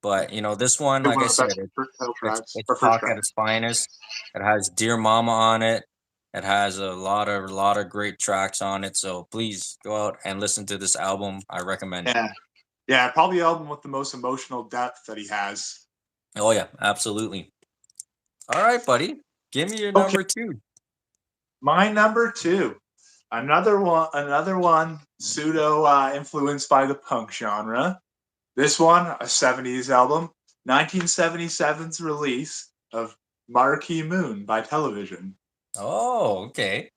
But this one, One like I of the said, best first title tracks it's or first talk track. at its finest. It has "Dear Mama" on it. It has a lot of great tracks on it. So please go out and listen to this album. I recommend it. Yeah. Yeah. Probably the album with the most emotional depth that he has. Oh yeah, absolutely. All right, buddy. Give me your Okay. number two. My number two. Another one pseudo influenced by the punk genre. This one, a 70s album, 1977's release of Marquee Moon by Television. Oh, okay.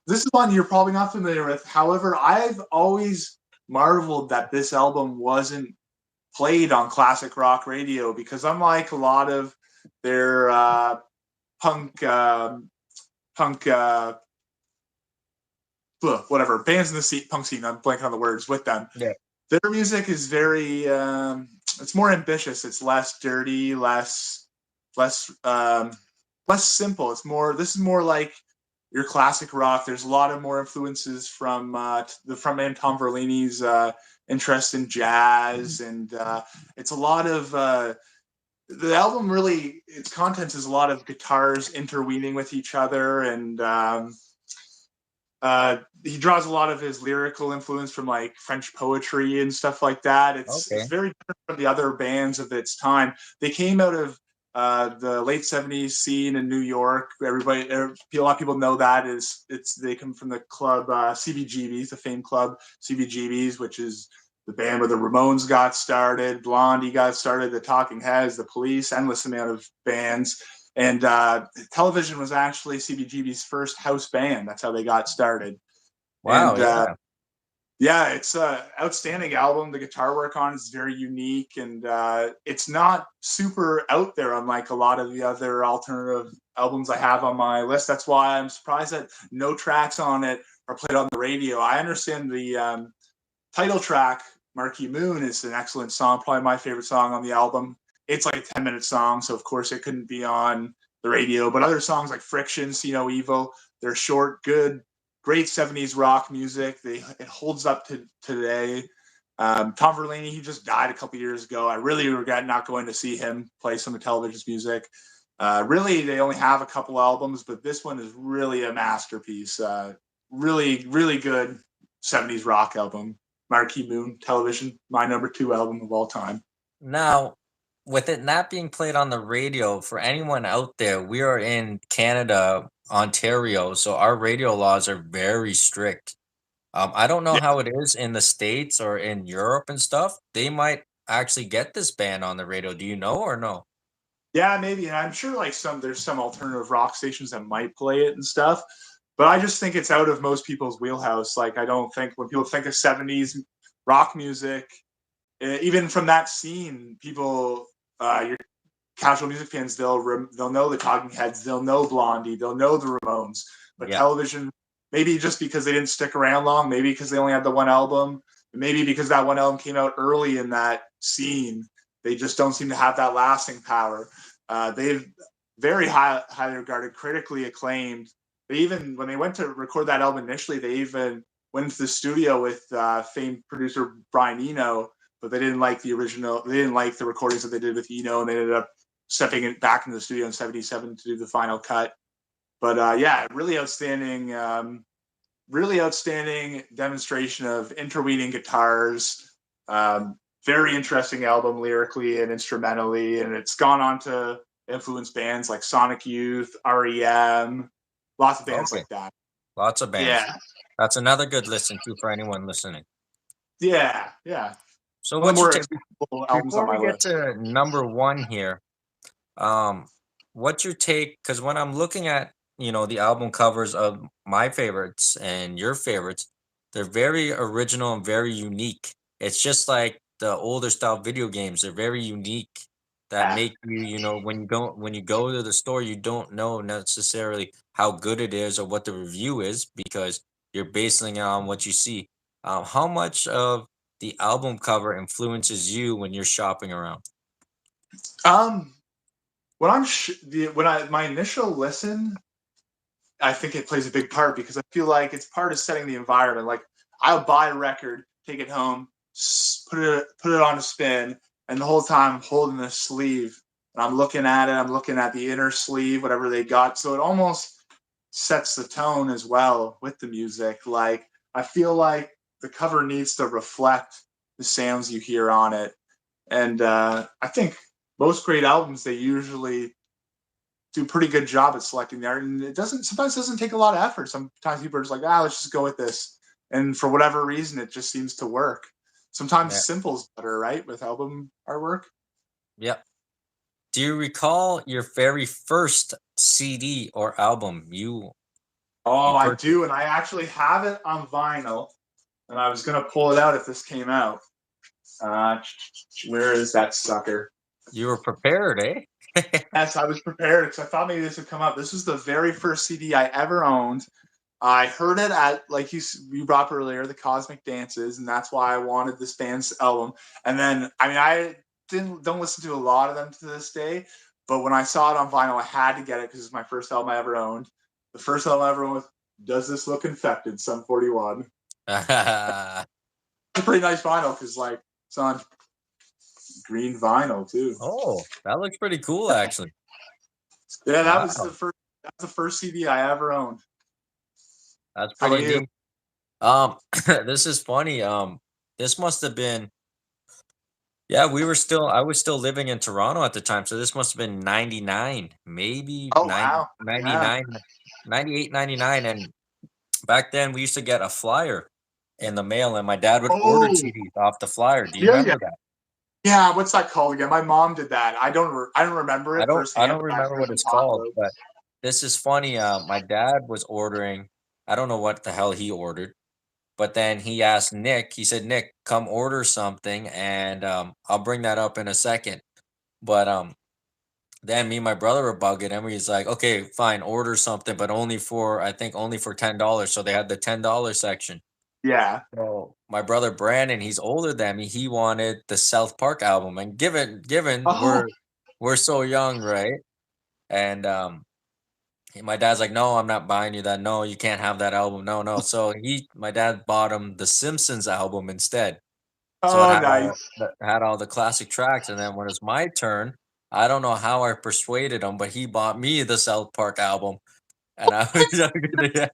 This is one you're probably not familiar with. However, I've always marveled that this album wasn't played on classic rock radio because unlike a lot of their punk punk whatever bands in the punk scene, I'm blanking on the words with them. Yeah. Their music is very it's more ambitious. It's less dirty, less less simple. It's more this is more like your classic rock. There's a lot of more influences from the frontman Tom Verlaini's interest in jazz, and it's a lot of the album really its contents is a lot of guitars interweaving with each other, and he draws a lot of his lyrical influence from like French poetry and stuff like that. It's Okay. very different from the other bands of its time. They came out of the late '70s scene in New York. A lot of people know that is they come from the club CBGB's, the famed club CBGB's, which is the band where the Ramones got started, Blondie got started, the Talking Heads, the Police, endless amount of bands. And Television was actually CBGB's first house band. That's how they got started. Wow. And Yeah. yeah, it's an outstanding album. The guitar work on it is very unique, and it's not super out there, unlike a lot of the other alternative albums I have on my list. That's why I'm surprised that no tracks on it are played on the radio. I understand the title track, Marquee Moon, is an excellent song, probably my favorite song on the album. It's like a 10-minute song, so of course it couldn't be on the radio. But other songs like Friction, See No Evil, they're short, good, great 70s rock music. It holds up to today. Tom Verlaine, he just died a couple years ago. I really regret not going to see him play some of Television's music. Really, they only have a couple albums, but this one is really a masterpiece. Really, really good 70s rock album. Marquee Moon, Television, my number two album of all time. Now, with it not being played on the radio, for anyone out there, we are in Canada, Ontario, so our radio laws are very strict. I don't know Yeah, how it is in the States or in Europe and stuff. They might actually get this band on the radio. Do you know or no? yeah, maybe. And I'm sure like there's some alternative rock stations that might play it and stuff. But I just think it's out of most people's wheelhouse. Like I don't think when people think of 70s rock music, even from that scene, people, your casual music fans, they'll know the Talking Heads, they'll know Blondie, they'll know the Ramones. But Yeah. Television, maybe just because they didn't stick around long, maybe because they only had the one album, maybe because that one album came out early in that scene, they just don't seem to have that lasting power. They've very highly regarded, critically acclaimed. They even when they went to record that album initially, they even went into the studio with famed producer Brian Eno, but they didn't like the original. They didn't like the recordings that they did with Eno, and they ended up stepping it back into the studio in '77 to do the final cut. But yeah, really outstanding demonstration of interweaving guitars. Very interesting album lyrically and instrumentally, and it's gone on to influence bands like Sonic Youth, REM, lots of bands Okay. like that. Lots of bands. Yeah, That's another good listen to for anyone listening. yeah. So One of the what's your more take accessible albums on before my we get list. to number one here? Um, what's your take? Because when I'm looking at the album covers of my favorites and your favorites, they're very original and very unique. It's just like the older style video games. They're very unique that Yeah. make you, when you go to the store, you don't know necessarily how good it is or what the review is because you're basing it on what you see. How much of the album cover influences you when you're shopping around? Um, when I'm when I my initial listen, I think it plays a big part because I feel like it's part of setting the environment. Like I'll buy a record, take it home, put it on a spin, and the whole time I'm holding the sleeve and I'm looking at it. I'm looking at the inner sleeve, whatever they got. So it almost sets the tone as well with the music. Like I feel like the cover needs to reflect the sounds you hear on it, and I think most great albums they usually do a pretty good job at selecting the art. And it doesn't sometimes doesn't take a lot of effort. Sometimes people are just like, let's just go with this. And for whatever reason, it just seems to work. Sometimes Yeah. simple's better, right? With album artwork. Yep. Do you recall your very first CD or album you Oh, I purchased? do, and I actually have it on vinyl. And I was gonna pull it out if this came out. Uh, where is that sucker? You were prepared, eh? Yes, I was prepared because I thought maybe this would come up. This was the very first CD I ever owned. I heard it at like you brought up earlier, the Cosmic Dances, and that's why I wanted this band's album. And then I mean I don't listen to a lot of them to this day, but when I saw it on vinyl, I had to get it because it's my first album I ever owned. The first album I ever owned was Does This Look Infected? Sum 41. It's a pretty nice vinyl because like it's on green vinyl too. Oh, that looks pretty cool, actually. Yeah, Wow, that's the first CD I ever owned. that's How pretty about you? neat. This is funny. This must have been, yeah, I was still living in Toronto at the time, so this must have been 99, maybe Oh 90, wow. Yeah. 99, 98, 99. And back then we used to get a flyer in the mail, and my dad would order Oh CDs off the flyer. Do you yeah, yeah. remember that? Yeah, what's that called again? My mom did that. I don't remember it I firsthand, don't but I remember heard what them it's talk called, about it. but this is funny. My dad was ordering, I don't know what the hell he ordered, but then he asked Nick, he said, Nick, come order something, and I'll bring that up in a second. But then me and my brother were bugging him. He's like, okay, fine, order something, but only for, I think only for $10. So they had the $10 section. Yeah. So my brother Brandon, he's older than me. He wanted the South Park album, and given Oh, we're so young, right? And my dad's like, no, I'm not buying you that. No, you can't have that album. No, no. So my dad bought him the Simpsons album instead. So it oh, nice. had all the classic tracks. And then when it's my turn, I don't know how I persuaded him, but he bought me the South Park album. And I was yeah,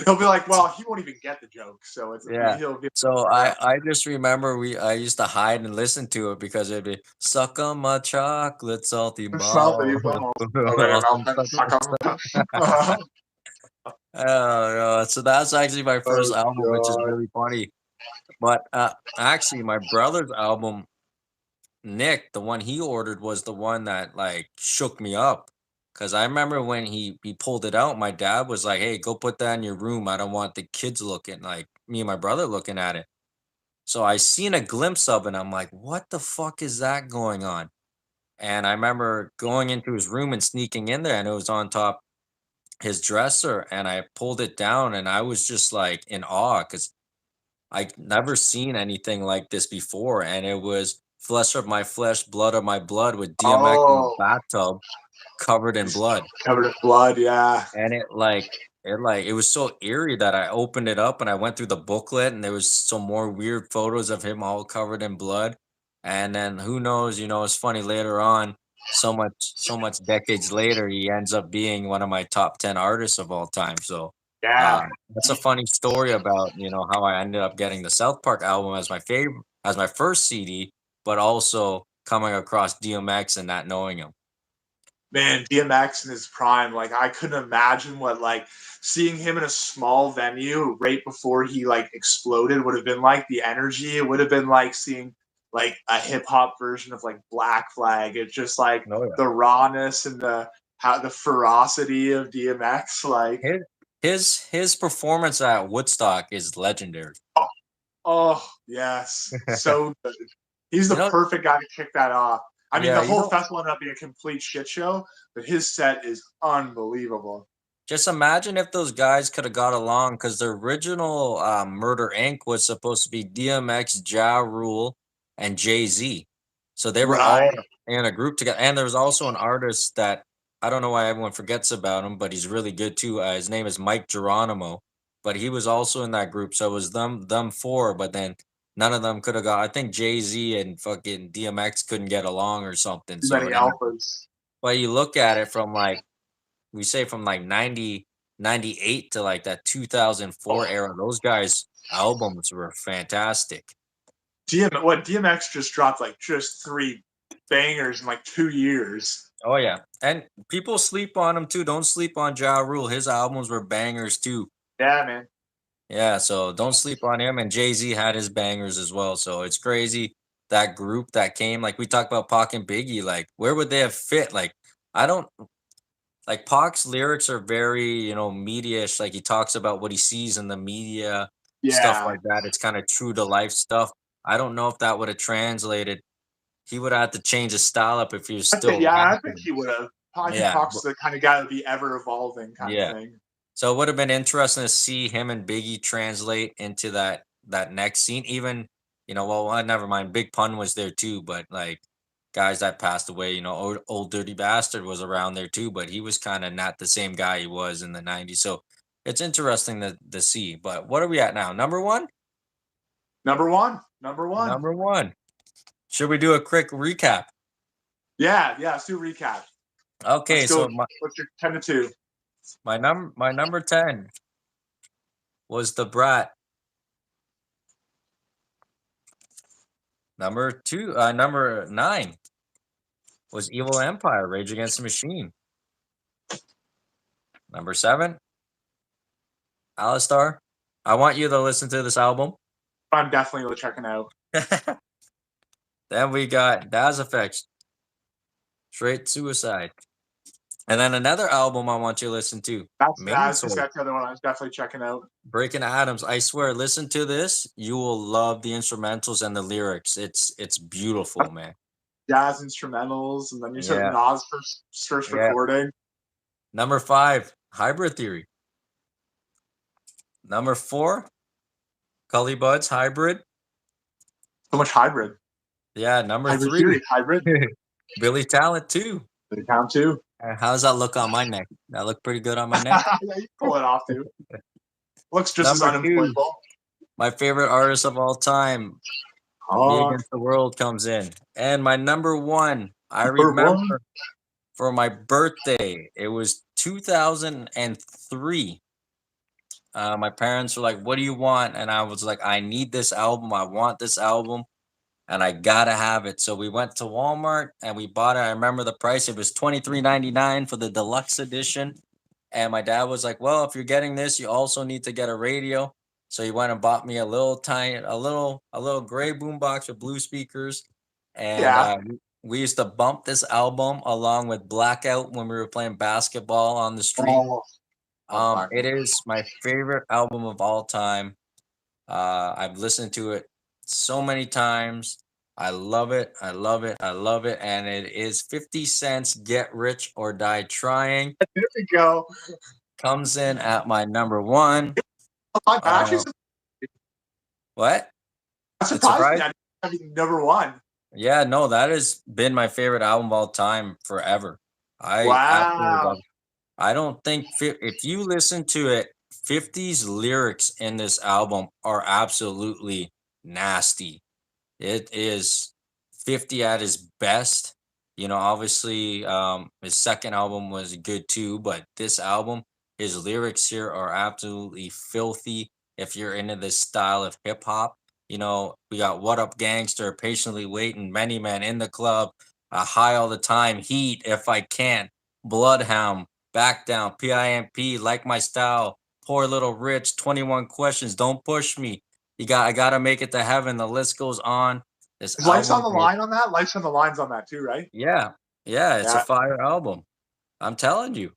He'll be like, well, he won't even get the joke, so yeah. he'll be So fair enough. I just remember I used to hide and listen to it because it'd be suck on my chocolate salty Somebody balls. almost over their mouth and suck 'em. Oh, no, so that's actually my Oh first album, which is god. really funny. But actually, my brother's album, Nick, the one he ordered was the one that like shook me up. Cause I remember when he pulled it out, my dad was like, "Hey, go put that in your room. I don't want the kids looking, like me and my brother looking at it." So I seen a glimpse of it. And I'm like, "What the fuck is that going on?" And I remember going into his room and sneaking in there, and it was on top his dresser, and I pulled it down, and I was just like in awe because I never seen anything like this before, and it was flesh of my flesh, blood of my blood with DMX in the Oh, bathtub covered in he's blood. covered in blood, yeah. And it was so eerie that I opened it up and I went through the booklet and there was some more weird photos of him all covered in blood. And then who knows, it's funny later on, so much decades later, he ends up being one of my top 10 artists of all time. So Yeah. that's a funny story about, how I ended up getting the South Park album as my favorite, as my first CD, but also coming across DMX and not knowing him. Man, DMX in his prime, like I couldn't imagine what like seeing him in a small venue right before he like exploded would have been like. The energy, it would have been like seeing like a hip hop version of like Black Flag. It's just like Oh yeah. the rawness and the ferocity of DMX. Like, His performance at Woodstock is legendary. Oh, yes. So good. He's You the know, perfect guy to kick that off. I mean, yeah, the you whole know, festival ended up being a complete shit show, but his set is unbelievable. just imagine if those guys could have got along because the original Murder Inc. was supposed to be DMX, Ja Rule, and Jay Z. So they were all Right. in a group together. And there was also an artist that I don't know why everyone forgets about him, but he's really good too. His name is Mike Geronimo, but he was also in that group. So it was them four, but then none of them could have got. I think Jay Z and fucking DMX couldn't get along or something. Too So many it ended. alphas. But you look at it from like we say from like 98 to like that 2004 Oh, era, those guys' albums were fantastic. DMX just dropped like just three bangers in like 2 years. Oh yeah, and people sleep on him too. Don't sleep on Ja Rule. His albums were bangers too. Yeah, man. Yeah, so don't sleep on him. And Jay Z had his bangers as well. So it's crazy that group that came. Like we talked about Pac and Biggie. Like where would they have fit? Like I don't like Pac's lyrics are very, media-ish. Like he talks about what he sees in the media, stuff Yeah. like that. It's kind of true to life stuff. I don't know if that would have translated. He would have to change his style up if he was still I think rapping. he would have. I think Yeah, Pac's the kind of guy that would be ever evolving kind of yeah. thing. So it would have been interesting to see him and Biggie translate into that next scene. Even, well, never mind. Big Pun was there too, but like guys that passed away, old Dirty Bastard was around there too, but he was kind of not the same guy he was in the 90s. So it's interesting to see. But what are we at now? Number one? Number one. Number one. Number one. Should we do a quick recap? Yeah, yeah. Let's do a recap. Okay, Let's go. so my, What's your 10 to 2? my number 10 was The Brat. Number 9 was Evil Empire, Rage Against the Machine. Number 7, Alistar. I want you to listen to this album. I'm definitely checking out. Then we got Daz Effects, Straight Suicide. And then another album I want you to listen to, Main That's Sword, the other one I was definitely checking out. Breaking Atoms. I swear, listen to this. You will love the instrumentals and the lyrics. It's beautiful, man. Jazz instrumentals, and then you said Yeah, Nas first yeah. recording. Number 5, Hybrid Theory. Number 4, Cully Buds, Hybrid. So much hybrid. Yeah, number Hybrid 3, theory. Hybrid. Billy Talent 2. They count too. How does that look on my neck? That look pretty good on my neck. Yeah, you pull it off too. Looks just as Number 2, unemployable. my favorite artist of all time, Me Oh, Against the World comes in. And my number 1, I number one. remember for my birthday, it was 2003. My parents were like, "What do you want?" And I was like, "I need this album. I want this album, and I gotta have it." So we went to Walmart and we bought it. I remember the price; it was $23.99 for the deluxe edition. And my dad was like, "Well, if you're getting this, you also need to get a radio." So he went and bought me a little gray boombox with blue speakers, and Yeah. we used to bump this album along with Blackout when we were playing basketball on the street. Oh, love Black. It is my favorite album of all time. I've listened to it so many times. I love it. I love it. I love it. And it is 50 Cent's Get Rich or Die Trying. There we go. Comes in at my number 1. I'm actually What? that It surprised me. surprised? I mean, number one. Yeah, no, that has been my favorite album of all time forever. I absolutely Wow. love it. I don't think if you listen to it, 50's lyrics in this album are absolutely nasty. It is 50 at his best. Obviously, his second album was good too, but this album, his lyrics here are absolutely filthy. If you're into this style of hip hop, we got What Up Gangster, Patiently Waiting, Many Men in the Club, High All the Time, Heat, If I Can't, Bloodhound, Back Down, PIMP, Like My Style, Poor Little Rich, 21 Questions, Don't Push Me. I gotta make it to heaven. The list goes on. This Is Life's on album the is line on that? Life's on the line's on that too, right? yeah, yeah, it's a Yeah. fire album. I'm telling you.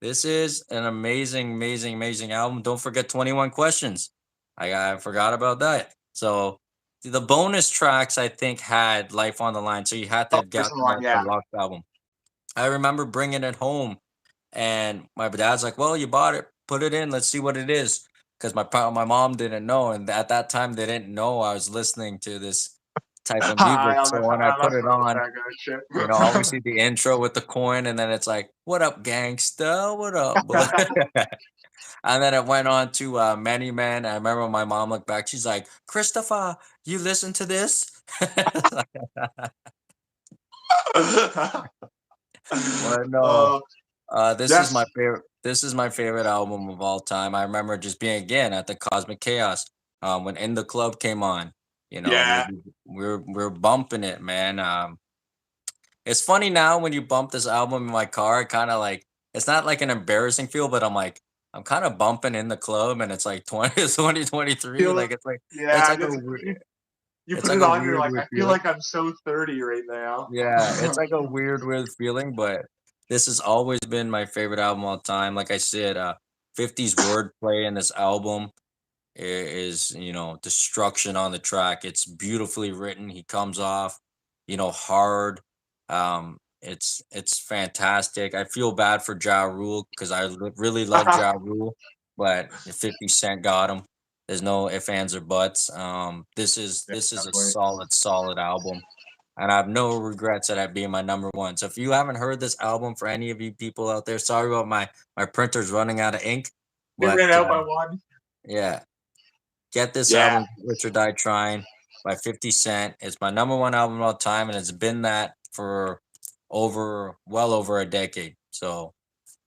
This is an amazing, amazing, amazing album. Don't forget 21 Questions. I forgot about that. So the bonus tracks I think had Life on the Line, so you had to Oh, have first gotten one, that yeah. deluxe album. I remember bringing it home, and my dad's like, "Well, you bought it, put it in. Let's see what it is." Because my mom didn't know, and at that time they didn't know I was listening to this type of music. Hi, So when I put that's it what on, that good shit. obviously the intro with the coin, and then it's like, "What up, gangsta? What up?" And then it went on to Many Men. I remember my mom looked back. She's like, "Christopher, you listen to this?" But no, uh, this is my yes, favorite. This is my favorite album of all time. I remember just being again at the Cosmic Chaos when In the Club came on. You know, yeah. we're bumping it, man. It's funny now when you bump this album in my car. Kind of like it's not like an embarrassing feel, but I'm like I'm kind of bumping In the Club, and it's like 2023. Feel, Like it's yeah, like a you it's put like it a on, you're like, I weird feel feeling. like I'm so 30 right now. Yeah, it's like a weird feeling, but this has always been my favorite album of all time. Like I said, 50's wordplay in this album is, destruction on the track. It's beautifully written. He comes off, hard. It's fantastic. I feel bad for Ja Rule because really love Ja Rule, but 50 Cent got him. There's no ifs, ands, or buts. Yeah, This is a definitely. solid album, and I have no regrets at it being my number one. So if you haven't heard this album, for any of you people out there, sorry about my printer's running out of ink, It but ran out by one. yeah, get this Yeah, album, Rich or Die Trying by 50 Cent. It's my number one album of all time, and it's been that for well over a decade. So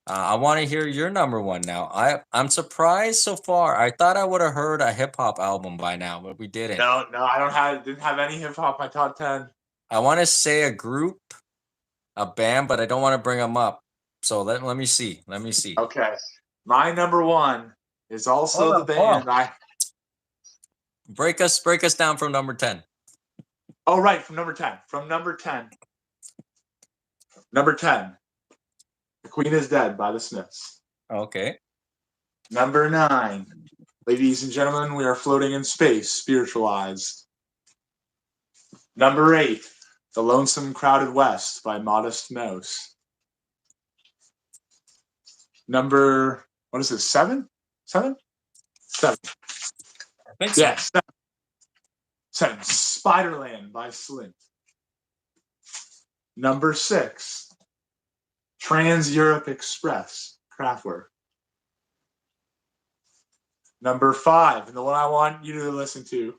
I want to hear your number one now. I'm surprised so far. I thought I would have heard a hip hop album by now, but we didn't. no, no, I don't have, didn't have any hip hop in my top 10. I want to say a group, a band, but I don't want to bring them up. So let me see. Let me see. Okay. My number one is also the Hold on. band I, Break us down from number 10. oh, right, from number 10. From number 10. Number 10, The Queen is Dead by the Smiths. Okay. Number 9, Ladies and Gentlemen, We Are Floating in Space, Spiritualized. Number 8, The Lonesome Crowded West by Modest Mouse. Number, what is this, 7? 7? 7. I think so. Yeah, 7. Spiderland by Slint. Number 6, Trans Europe Express, Kraftwerk. Number 5, and the one I want you to listen to,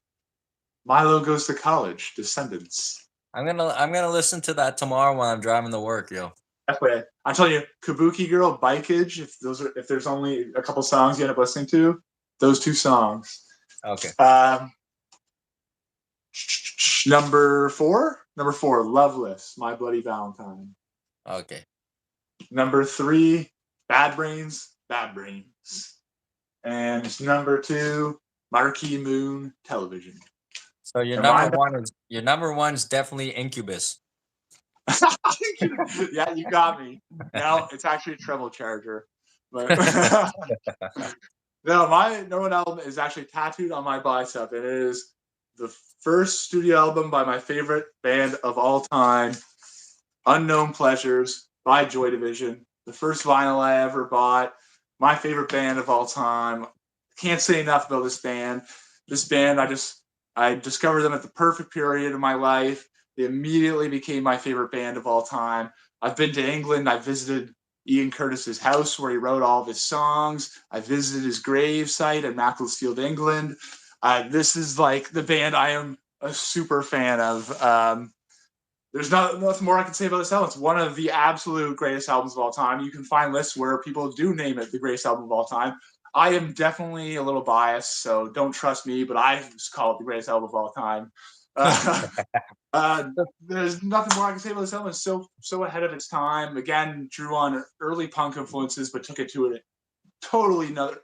Milo Goes to College, Descendants. I'm gonna listen to that tomorrow when I'm driving to work, yo. Definitely. I'm telling you, Kabuki Girl, Bikeage, if there's only a couple songs you end up listening to, those 2 songs. Okay. Number 4, Loveless, My Bloody Valentine. Okay. Number 3, Bad Brains, Bad Brains. And number 2, Marquee Moon, Television. So your number one's definitely Incubus. Yeah, you got me. No, it's actually a treble charger. But no, my number one album is actually tattooed on my bicep. And it is the first studio album by my favorite band of all time, Unknown Pleasures by Joy Division. The first vinyl I ever bought. My favorite band of all time. Can't say enough about this band. This band, I discovered them at the perfect period of my life. They immediately became my favorite band of all time. I've been to England. I visited Ian Curtis's house where he wrote all of his songs. I visited his grave site in Macclesfield, England. This is like the band I am a super fan of. There's nothing more I can say about this album. It's one of the absolute greatest albums of all time. You can find lists where people do name it the greatest album of all time. I am definitely a little biased, so don't trust me, but I just call it the greatest album of all time. There's nothing more I can say about this album. It's so ahead of its time. Again, drew on early punk influences, but took it to a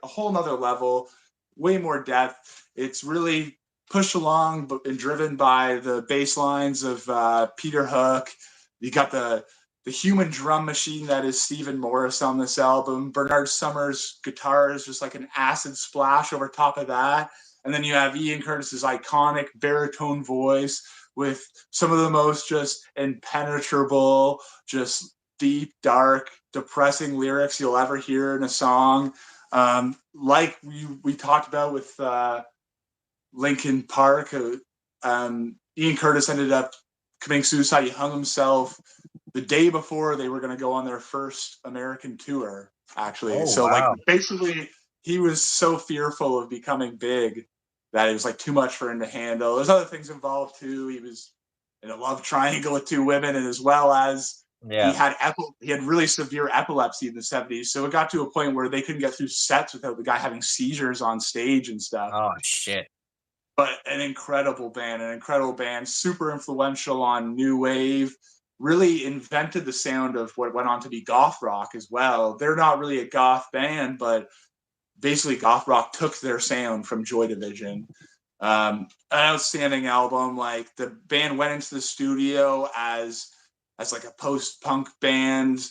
whole nother level, way more depth. It's really pushed along and driven by the bass lines of Peter Hook. You got the the human drum machine that is Stephen Morris on this album. Bernard Summers' guitar is just like an acid splash over top of that. And then you have Ian Curtis's iconic baritone voice with some of the most just impenetrable, just deep, dark, depressing lyrics you'll ever hear in a song. Like we talked about with Linkin Park, Ian Curtis ended up committing suicide. He hung himself the day before they were going to go on their first American tour, actually. Oh So, like, wow. basically, he was so fearful of becoming big that it was like too much for him to handle. There's other things involved too. He was in a love triangle with two women, and as well as he Yeah. had really severe epilepsy in the 70s. So it got to a point where they couldn't get through sets without the guy having seizures on stage and stuff. Oh shit. But an incredible band, super influential on new wave, really invented the sound of what went on to be goth rock as well. They're not really a goth band, but basically goth rock took their sound from Joy Division. An outstanding album. Like, the band went into the studio as like a post-punk band,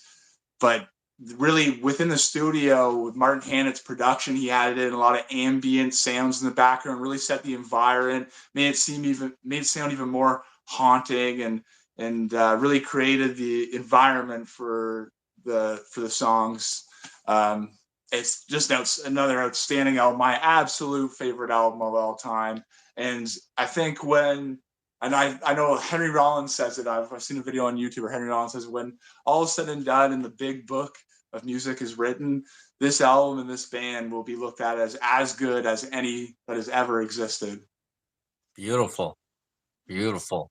but really within the studio with Martin Hannett's production, he added in a lot of ambient sounds in the background, really set the environment, made it sound even more haunting, and really created the environment for the songs. It's just another outstanding album, my absolute favorite album of all time. And I think I know Henry Rollins says it. I've seen a video on YouTube where Henry Rollins says, when all is said and done and the big book of music is written, this album and this band will be looked at as good as any that has ever existed. Beautiful. Beautiful.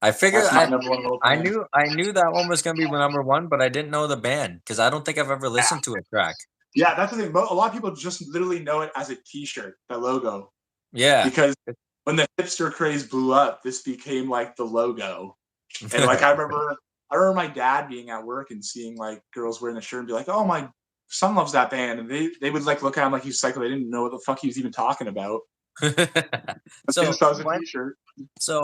I figured That's my number one little I band. knew that one was gonna be number one, but I didn't know the band because I don't think I've ever listened to a track. Yeah, that's the thing. A lot of people just literally know it as a T-shirt, the logo, Yeah. because when the hipster craze blew up, this became like the logo. And like I remember my dad being at work and seeing like girls wearing the shirt and be like, "Oh, my son loves that band," and they would like look at him like he's psycho. They didn't know what the fuck he was even talking about. So Just as a T-shirt.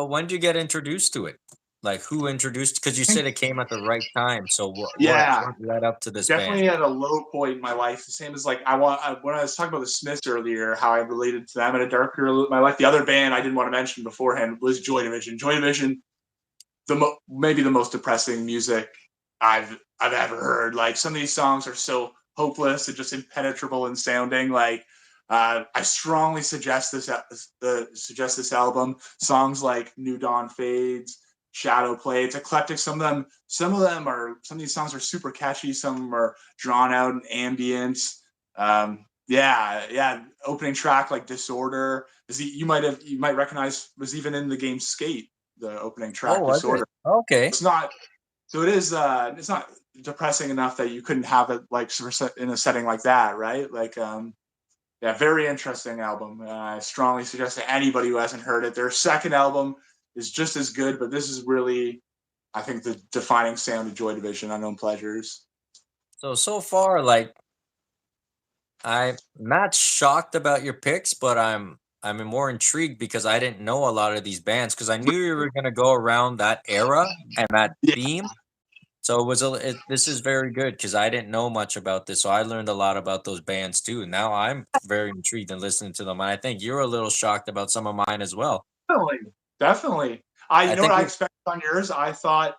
when did you get introduced to it? Like, who introduced? Because you said it came at the right time. So Yeah, what led up to this definitely band? at a low point in my life. The same as like when I was talking about the Smiths earlier, how I related to them at a dark period of my life. The other band I didn't want to mention beforehand was Joy Division. Joy Division, maybe the most depressing music I've ever heard. Like, some of these songs are so hopeless and just impenetrable in sounding. Like, I strongly suggest this album. Songs like New Dawn Fades, Shadow Play. It's eclectic. Some of these songs are super catchy. Some of them are drawn out and ambient. Yeah. Opening track like Disorder. You might recognize, was even in the game Skate. The opening track, Oh, was Disorder. it? Okay. It's not. So it is. It's not depressing enough that you couldn't have it like in a setting like that, right? Like, yeah, very interesting album. I strongly suggest to anybody who hasn't heard it. Their second album is just as good, but this is really, I think, the defining sound of Joy Division, Unknown Pleasures. So far, like, I'm not shocked about your picks, but I'm more intrigued because I didn't know a lot of these bands because I knew you were gonna go around that era and that Yeah, theme. So this is very good because I didn't know much about this, so I learned a lot about those bands too. Now I'm very intrigued in listening to them, and I think you're a little shocked about some of mine as well. definitely. I You know what think I expected on yours? I thought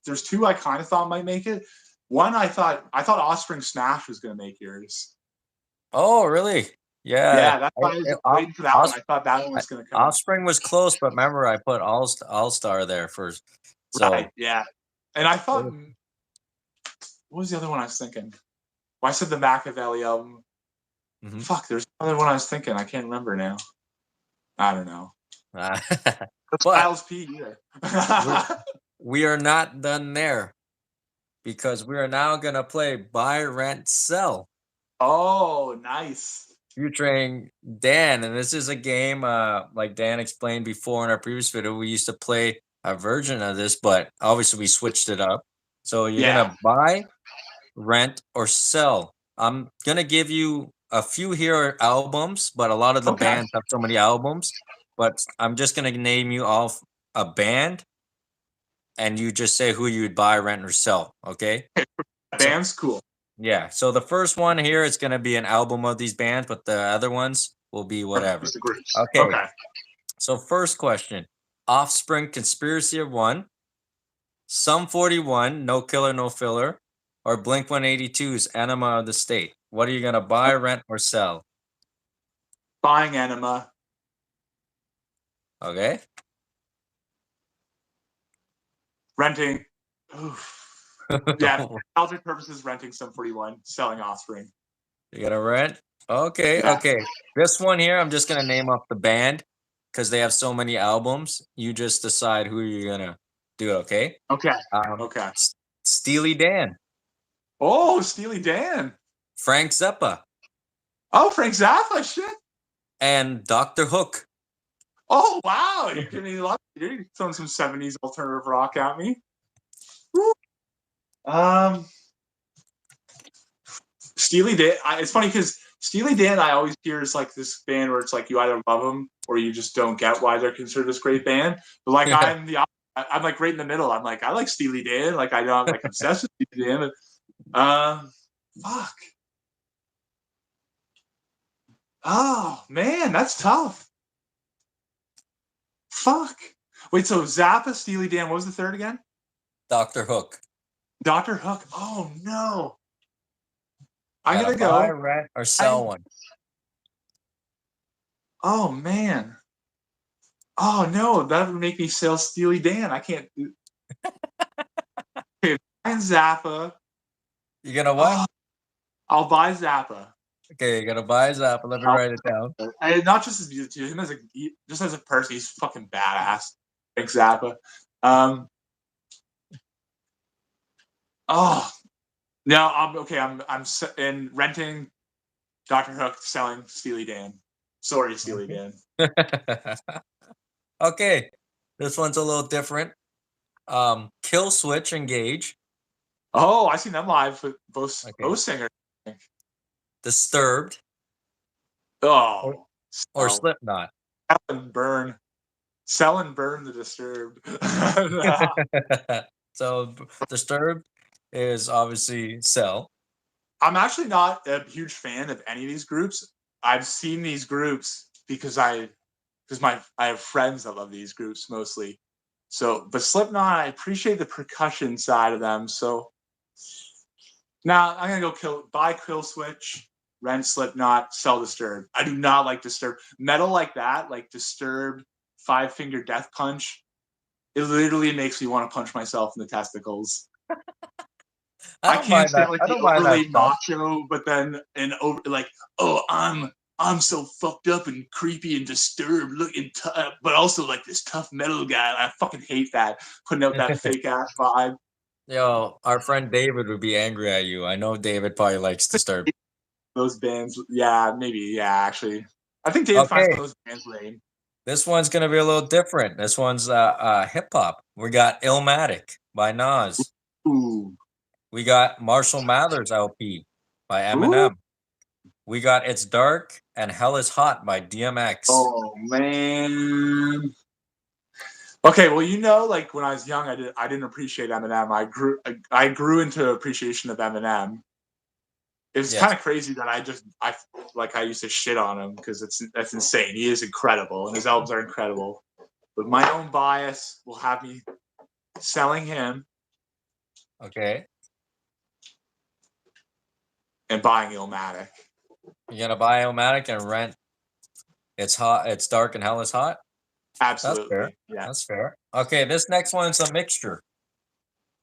there's two I kind of thought might make it. One, I thought Offspring Smash was going to make yours. Oh, really? Yeah. Yeah, that's why I was waiting for that one. I thought that one was going to come. Offspring was close, but remember I put All Star there first. So Right. Yeah. And I thought, what was the other one I was thinking? Well, I said the Machiavelli album. mhm. Fuck, there's another one I was thinking. I can't remember now. I don't know. That's But Miles P. Either. we are not done there because we are now gonna play Buy Rent Sell Oh, nice. featuring Dan, and this is a game like Dan explained before in our previous video. We used to play a version of this, but obviously we switched it up. So you're Yeah. gonna buy, rent, or sell. I'm gonna give you a few here albums, but a lot of the Okay. bands have so many albums. But I'm just gonna name you off a band, and you just say who you'd buy, rent, or sell. Okay. So Band's cool. yeah. So the first one here is gonna be an album of these bands, but the other ones will be whatever. Just the groups. Okay. Okay. So first question: Offspring, Conspiracy of One, Sum 41, No Killer, No Filler, or Blink 182's Enema of the State. What are you gonna buy, rent, or sell? Buying Enema. Okay. Renting. Oof. Yeah. Nostalgic purposes, renting Sum 41, selling Offspring. You gotta rent? Okay, Yeah. okay. This one here, I'm just gonna name off the band because they have so many albums. You just decide who you're gonna do, okay? Okay. Um, Okay. Steely Dan, Oh, Steely Dan. Frank Zappa, Oh, Frank Zappa. Shit. and Dr. Hook. Oh, wow. You're giving me a lot. You're throwing some 70s alternative rock at me. Woo. Um, Steely Dan. It's funny because Steely Dan, I always hear is like this band where it's like you either love them or you just don't get why they're considered this great band. But like Yeah. I'm like right in the middle. I'm like I like Steely Dan. Like I know I'm like obsessed with Steely Dan. But, fuck. Oh man, that's tough. Fuck. Wait, so Zappa, Steely Dan. What was the third again? Dr. Hook. Doctor Hook. Oh no. You I'm gotta gonna buy, go. rent, or sell I. one. Oh man. Oh no, that would make me sell Steely Dan. I can't. Okay, buying Zappa. You gonna what? Oh, I'll buy Zappa. Okay, you gotta buy Zappa. Let me I'll, write it down. not just his music too. Him just as a person, he's fucking badass. Frank Zappa. Um. Oh no, I'm okay. I'm in renting Doctor Hook, selling Steely Dan. Sorry, Steely Dan. Okay, this one's a little different. Kill Switch, Engage, Oh, I seen them live with okay, both singers. Disturbed, or, Oh, or sell, Slipknot. sell and burn the Disturbed. So Disturbed is obviously sell. I'm actually not a huge fan of any of these groups. I've seen these groups because I have friends that love these groups mostly. So, but Slipknot, I appreciate the percussion side of them. So now I'm gonna buy Kill Switch, rent Slipknot, sell Disturbed. I do not like Disturbed metal like that, like Disturbed, Five Finger Death Punch. It literally makes me want to punch myself in the testicles. I I don't can't mind stand that. like I the don't mind that overly stuff. macho, but then and over like, oh, I'm so fucked up and creepy and disturbed looking, but also like this tough metal guy. I fucking hate that putting out that fake ass vibe. Yo, our friend David would be angry at you. I know David probably likes Disturbed. Those bands, yeah, maybe, yeah. Actually, I think David finds Okay, some of those bands lame. this one's gonna be a little different. This one's hip hop. We got Illmatic by Nas. Ooh, We got Marshall Mathers LP by ooh, Eminem. We got It's Dark and Hell is Hot by DMX. oh man. Okay, well, like when I was young, I didn't appreciate Eminem. I grew into appreciation of Eminem. It's kind Yes. of crazy that I used to shit on him because that's insane. He is incredible, and his albums are incredible. But my own bias will have me selling him Okay. and buying Illmatic. You're gonna buy Illmatic and rent It's Hot, It's Dark and Hell is Hot? That's fair. Absolutely, yeah. That's fair. Okay, this next one's a mixture.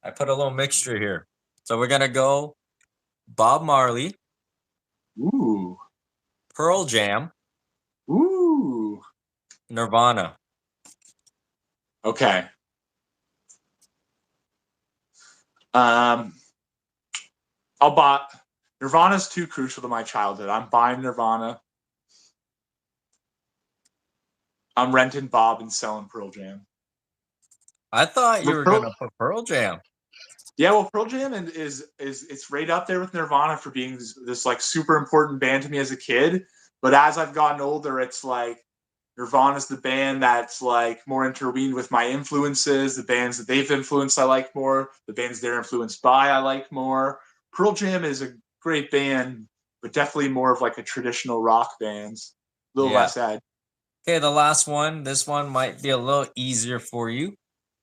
I put a little mixture here. So we're gonna go Bob Marley, Ooh, Pearl Jam, ooh. Nirvana. Okay. Um, I'll buy. Nirvana's too crucial to my childhood. I'm buying Nirvana. I'm renting Bob and selling Pearl Jam. I thought you But were gonna put Pearl Jam. Yeah, well, Pearl Jam is it's right up there with Nirvana for being this like super important band to me as a kid. But as I've gotten older, it's like Nirvana's the band that's like more intervened with my influences. The bands that they've influenced I like more. The bands they're influenced by I like more. Pearl Jam is a great band, but definitely more of like a traditional rock bands. A little Yeah. less edge. Okay, the last one. This one might be a little easier for you.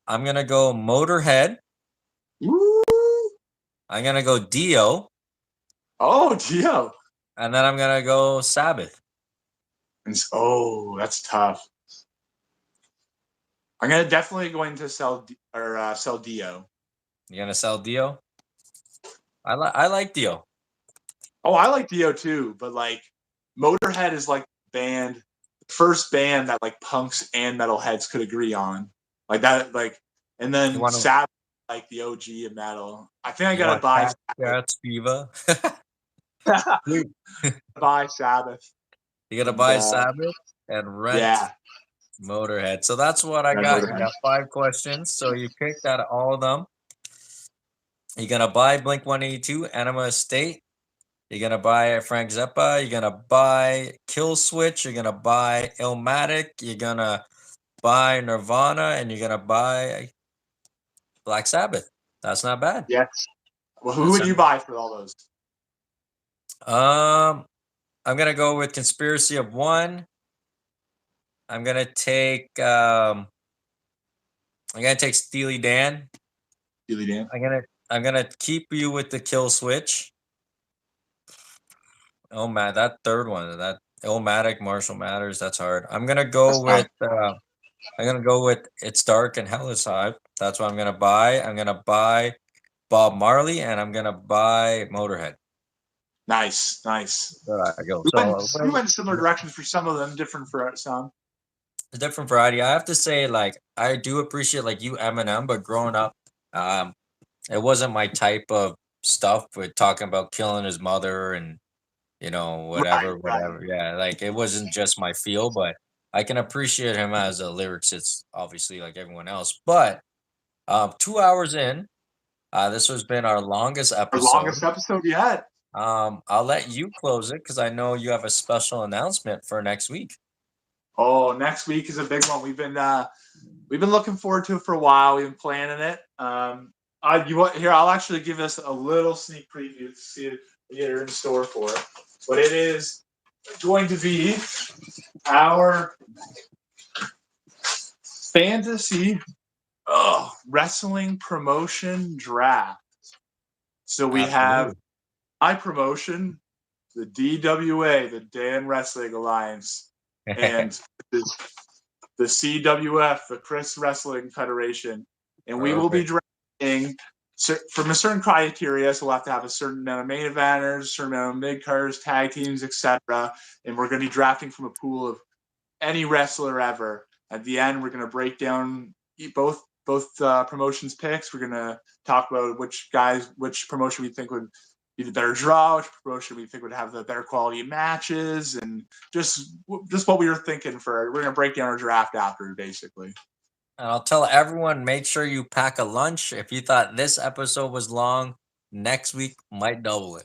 I'm gonna go Motorhead. Woo! I'm gonna go Dio, Oh, Gio. and then I'm gonna go Sabbath. Oh, that's tough. I'm gonna definitely going to sell Dio. You gonna sell Dio? I like Dio. Oh, I like Dio too, but like Motorhead is like band, first band that like punks and metalheads could agree on, like that. Like, and You then want to Sabbath, like the OG of metal. I think I you gotta want buy Cat Cat Spiva? Sabbath. Buy Sabbath, You gotta and buy Sabbath and rent yeah, Motorhead. So that's what I and got. You Motorhead. got 5 questions. So you picked out of all of them. You're gonna buy Blink 182, Anima Estate. You're gonna buy Frank Zappa. You're gonna buy Kill Switch. You're gonna buy Illmatic. You're gonna buy Nirvana, and you're gonna buy Black Sabbath. That's not bad. Yes. Well, who That's would not you buy for all those? I'm gonna go with Conspiracy of One. I'm gonna take Steely Dan. Steely Dan. I'm gonna keep you with the Kill Switch. Oh man, that third one, that Illmatic, Marshall Matters, that's hard. That's fine. I'm gonna go with It's Dark and Hell is High. That's what I'm gonna buy. I'm gonna buy Bob Marley and I'm gonna buy Motorhead. Nice, nice. There I go. We went So we went similar directions for some of them, different for some. a different variety. I have to say, like, I do appreciate like you Eminem, but growing up, um, it wasn't my type of stuff with talking about killing his mother and Right, whatever, right. whatever. Yeah, like it wasn't just my feel, but I can appreciate him as a lyricist, obviously, like everyone else. But 2 hours in, this has been our longest Our episode. longest episode yet. I'll let you close it because I know you have a special announcement for next week. Oh, next week is a big one. We've been looking forward to it for a while. We've been planning it. You want here? I'll actually give us a little sneak preview to see what you're in store for. But it is going to be our fantasy wrestling promotion draft. So we have Absolutely. my promotion, the DWA, the Dan Wrestling Alliance, and the CWF, the Chris Wrestling Federation, and we will be Perfect. drafting from a certain criteria. So we'll have to have a certain amount of main eventers, a certain amount of mid carders, tag teams, etc. And we're going to be drafting from a pool of any wrestler ever. At the end, we're going to break down both promotions picks. We're going to talk about which promotion we think would be the better draw, which promotion we think would have the better quality matches, and just what we were thinking for. We're gonna break down our draft after, basically. And I'll tell everyone, make sure you pack a lunch. If you thought this episode was long, next week might double it.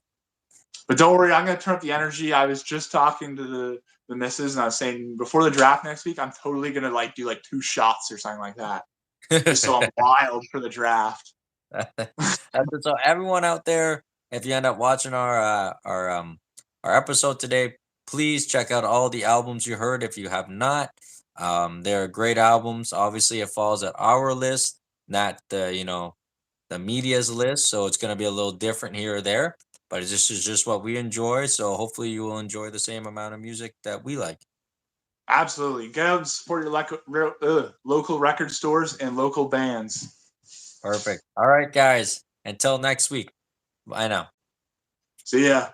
But don't worry, I'm gonna turn up the energy. I was just talking to the missus, and I was saying before the draft next week, I'm totally gonna do 2 shots or something like that, just so I'm wild for the draft. So everyone out there, if you end up watching our episode today, please check out all the albums you heard. If you have not, they're great albums. Obviously, it falls at our list, not the media's list. So it's gonna be a little different here or there. But this is just what we enjoy. So hopefully you will enjoy the same amount of music that we like. Absolutely, get out and support your local record stores and local bands. Perfect. All right, guys. Until next week. Bye now. See ya.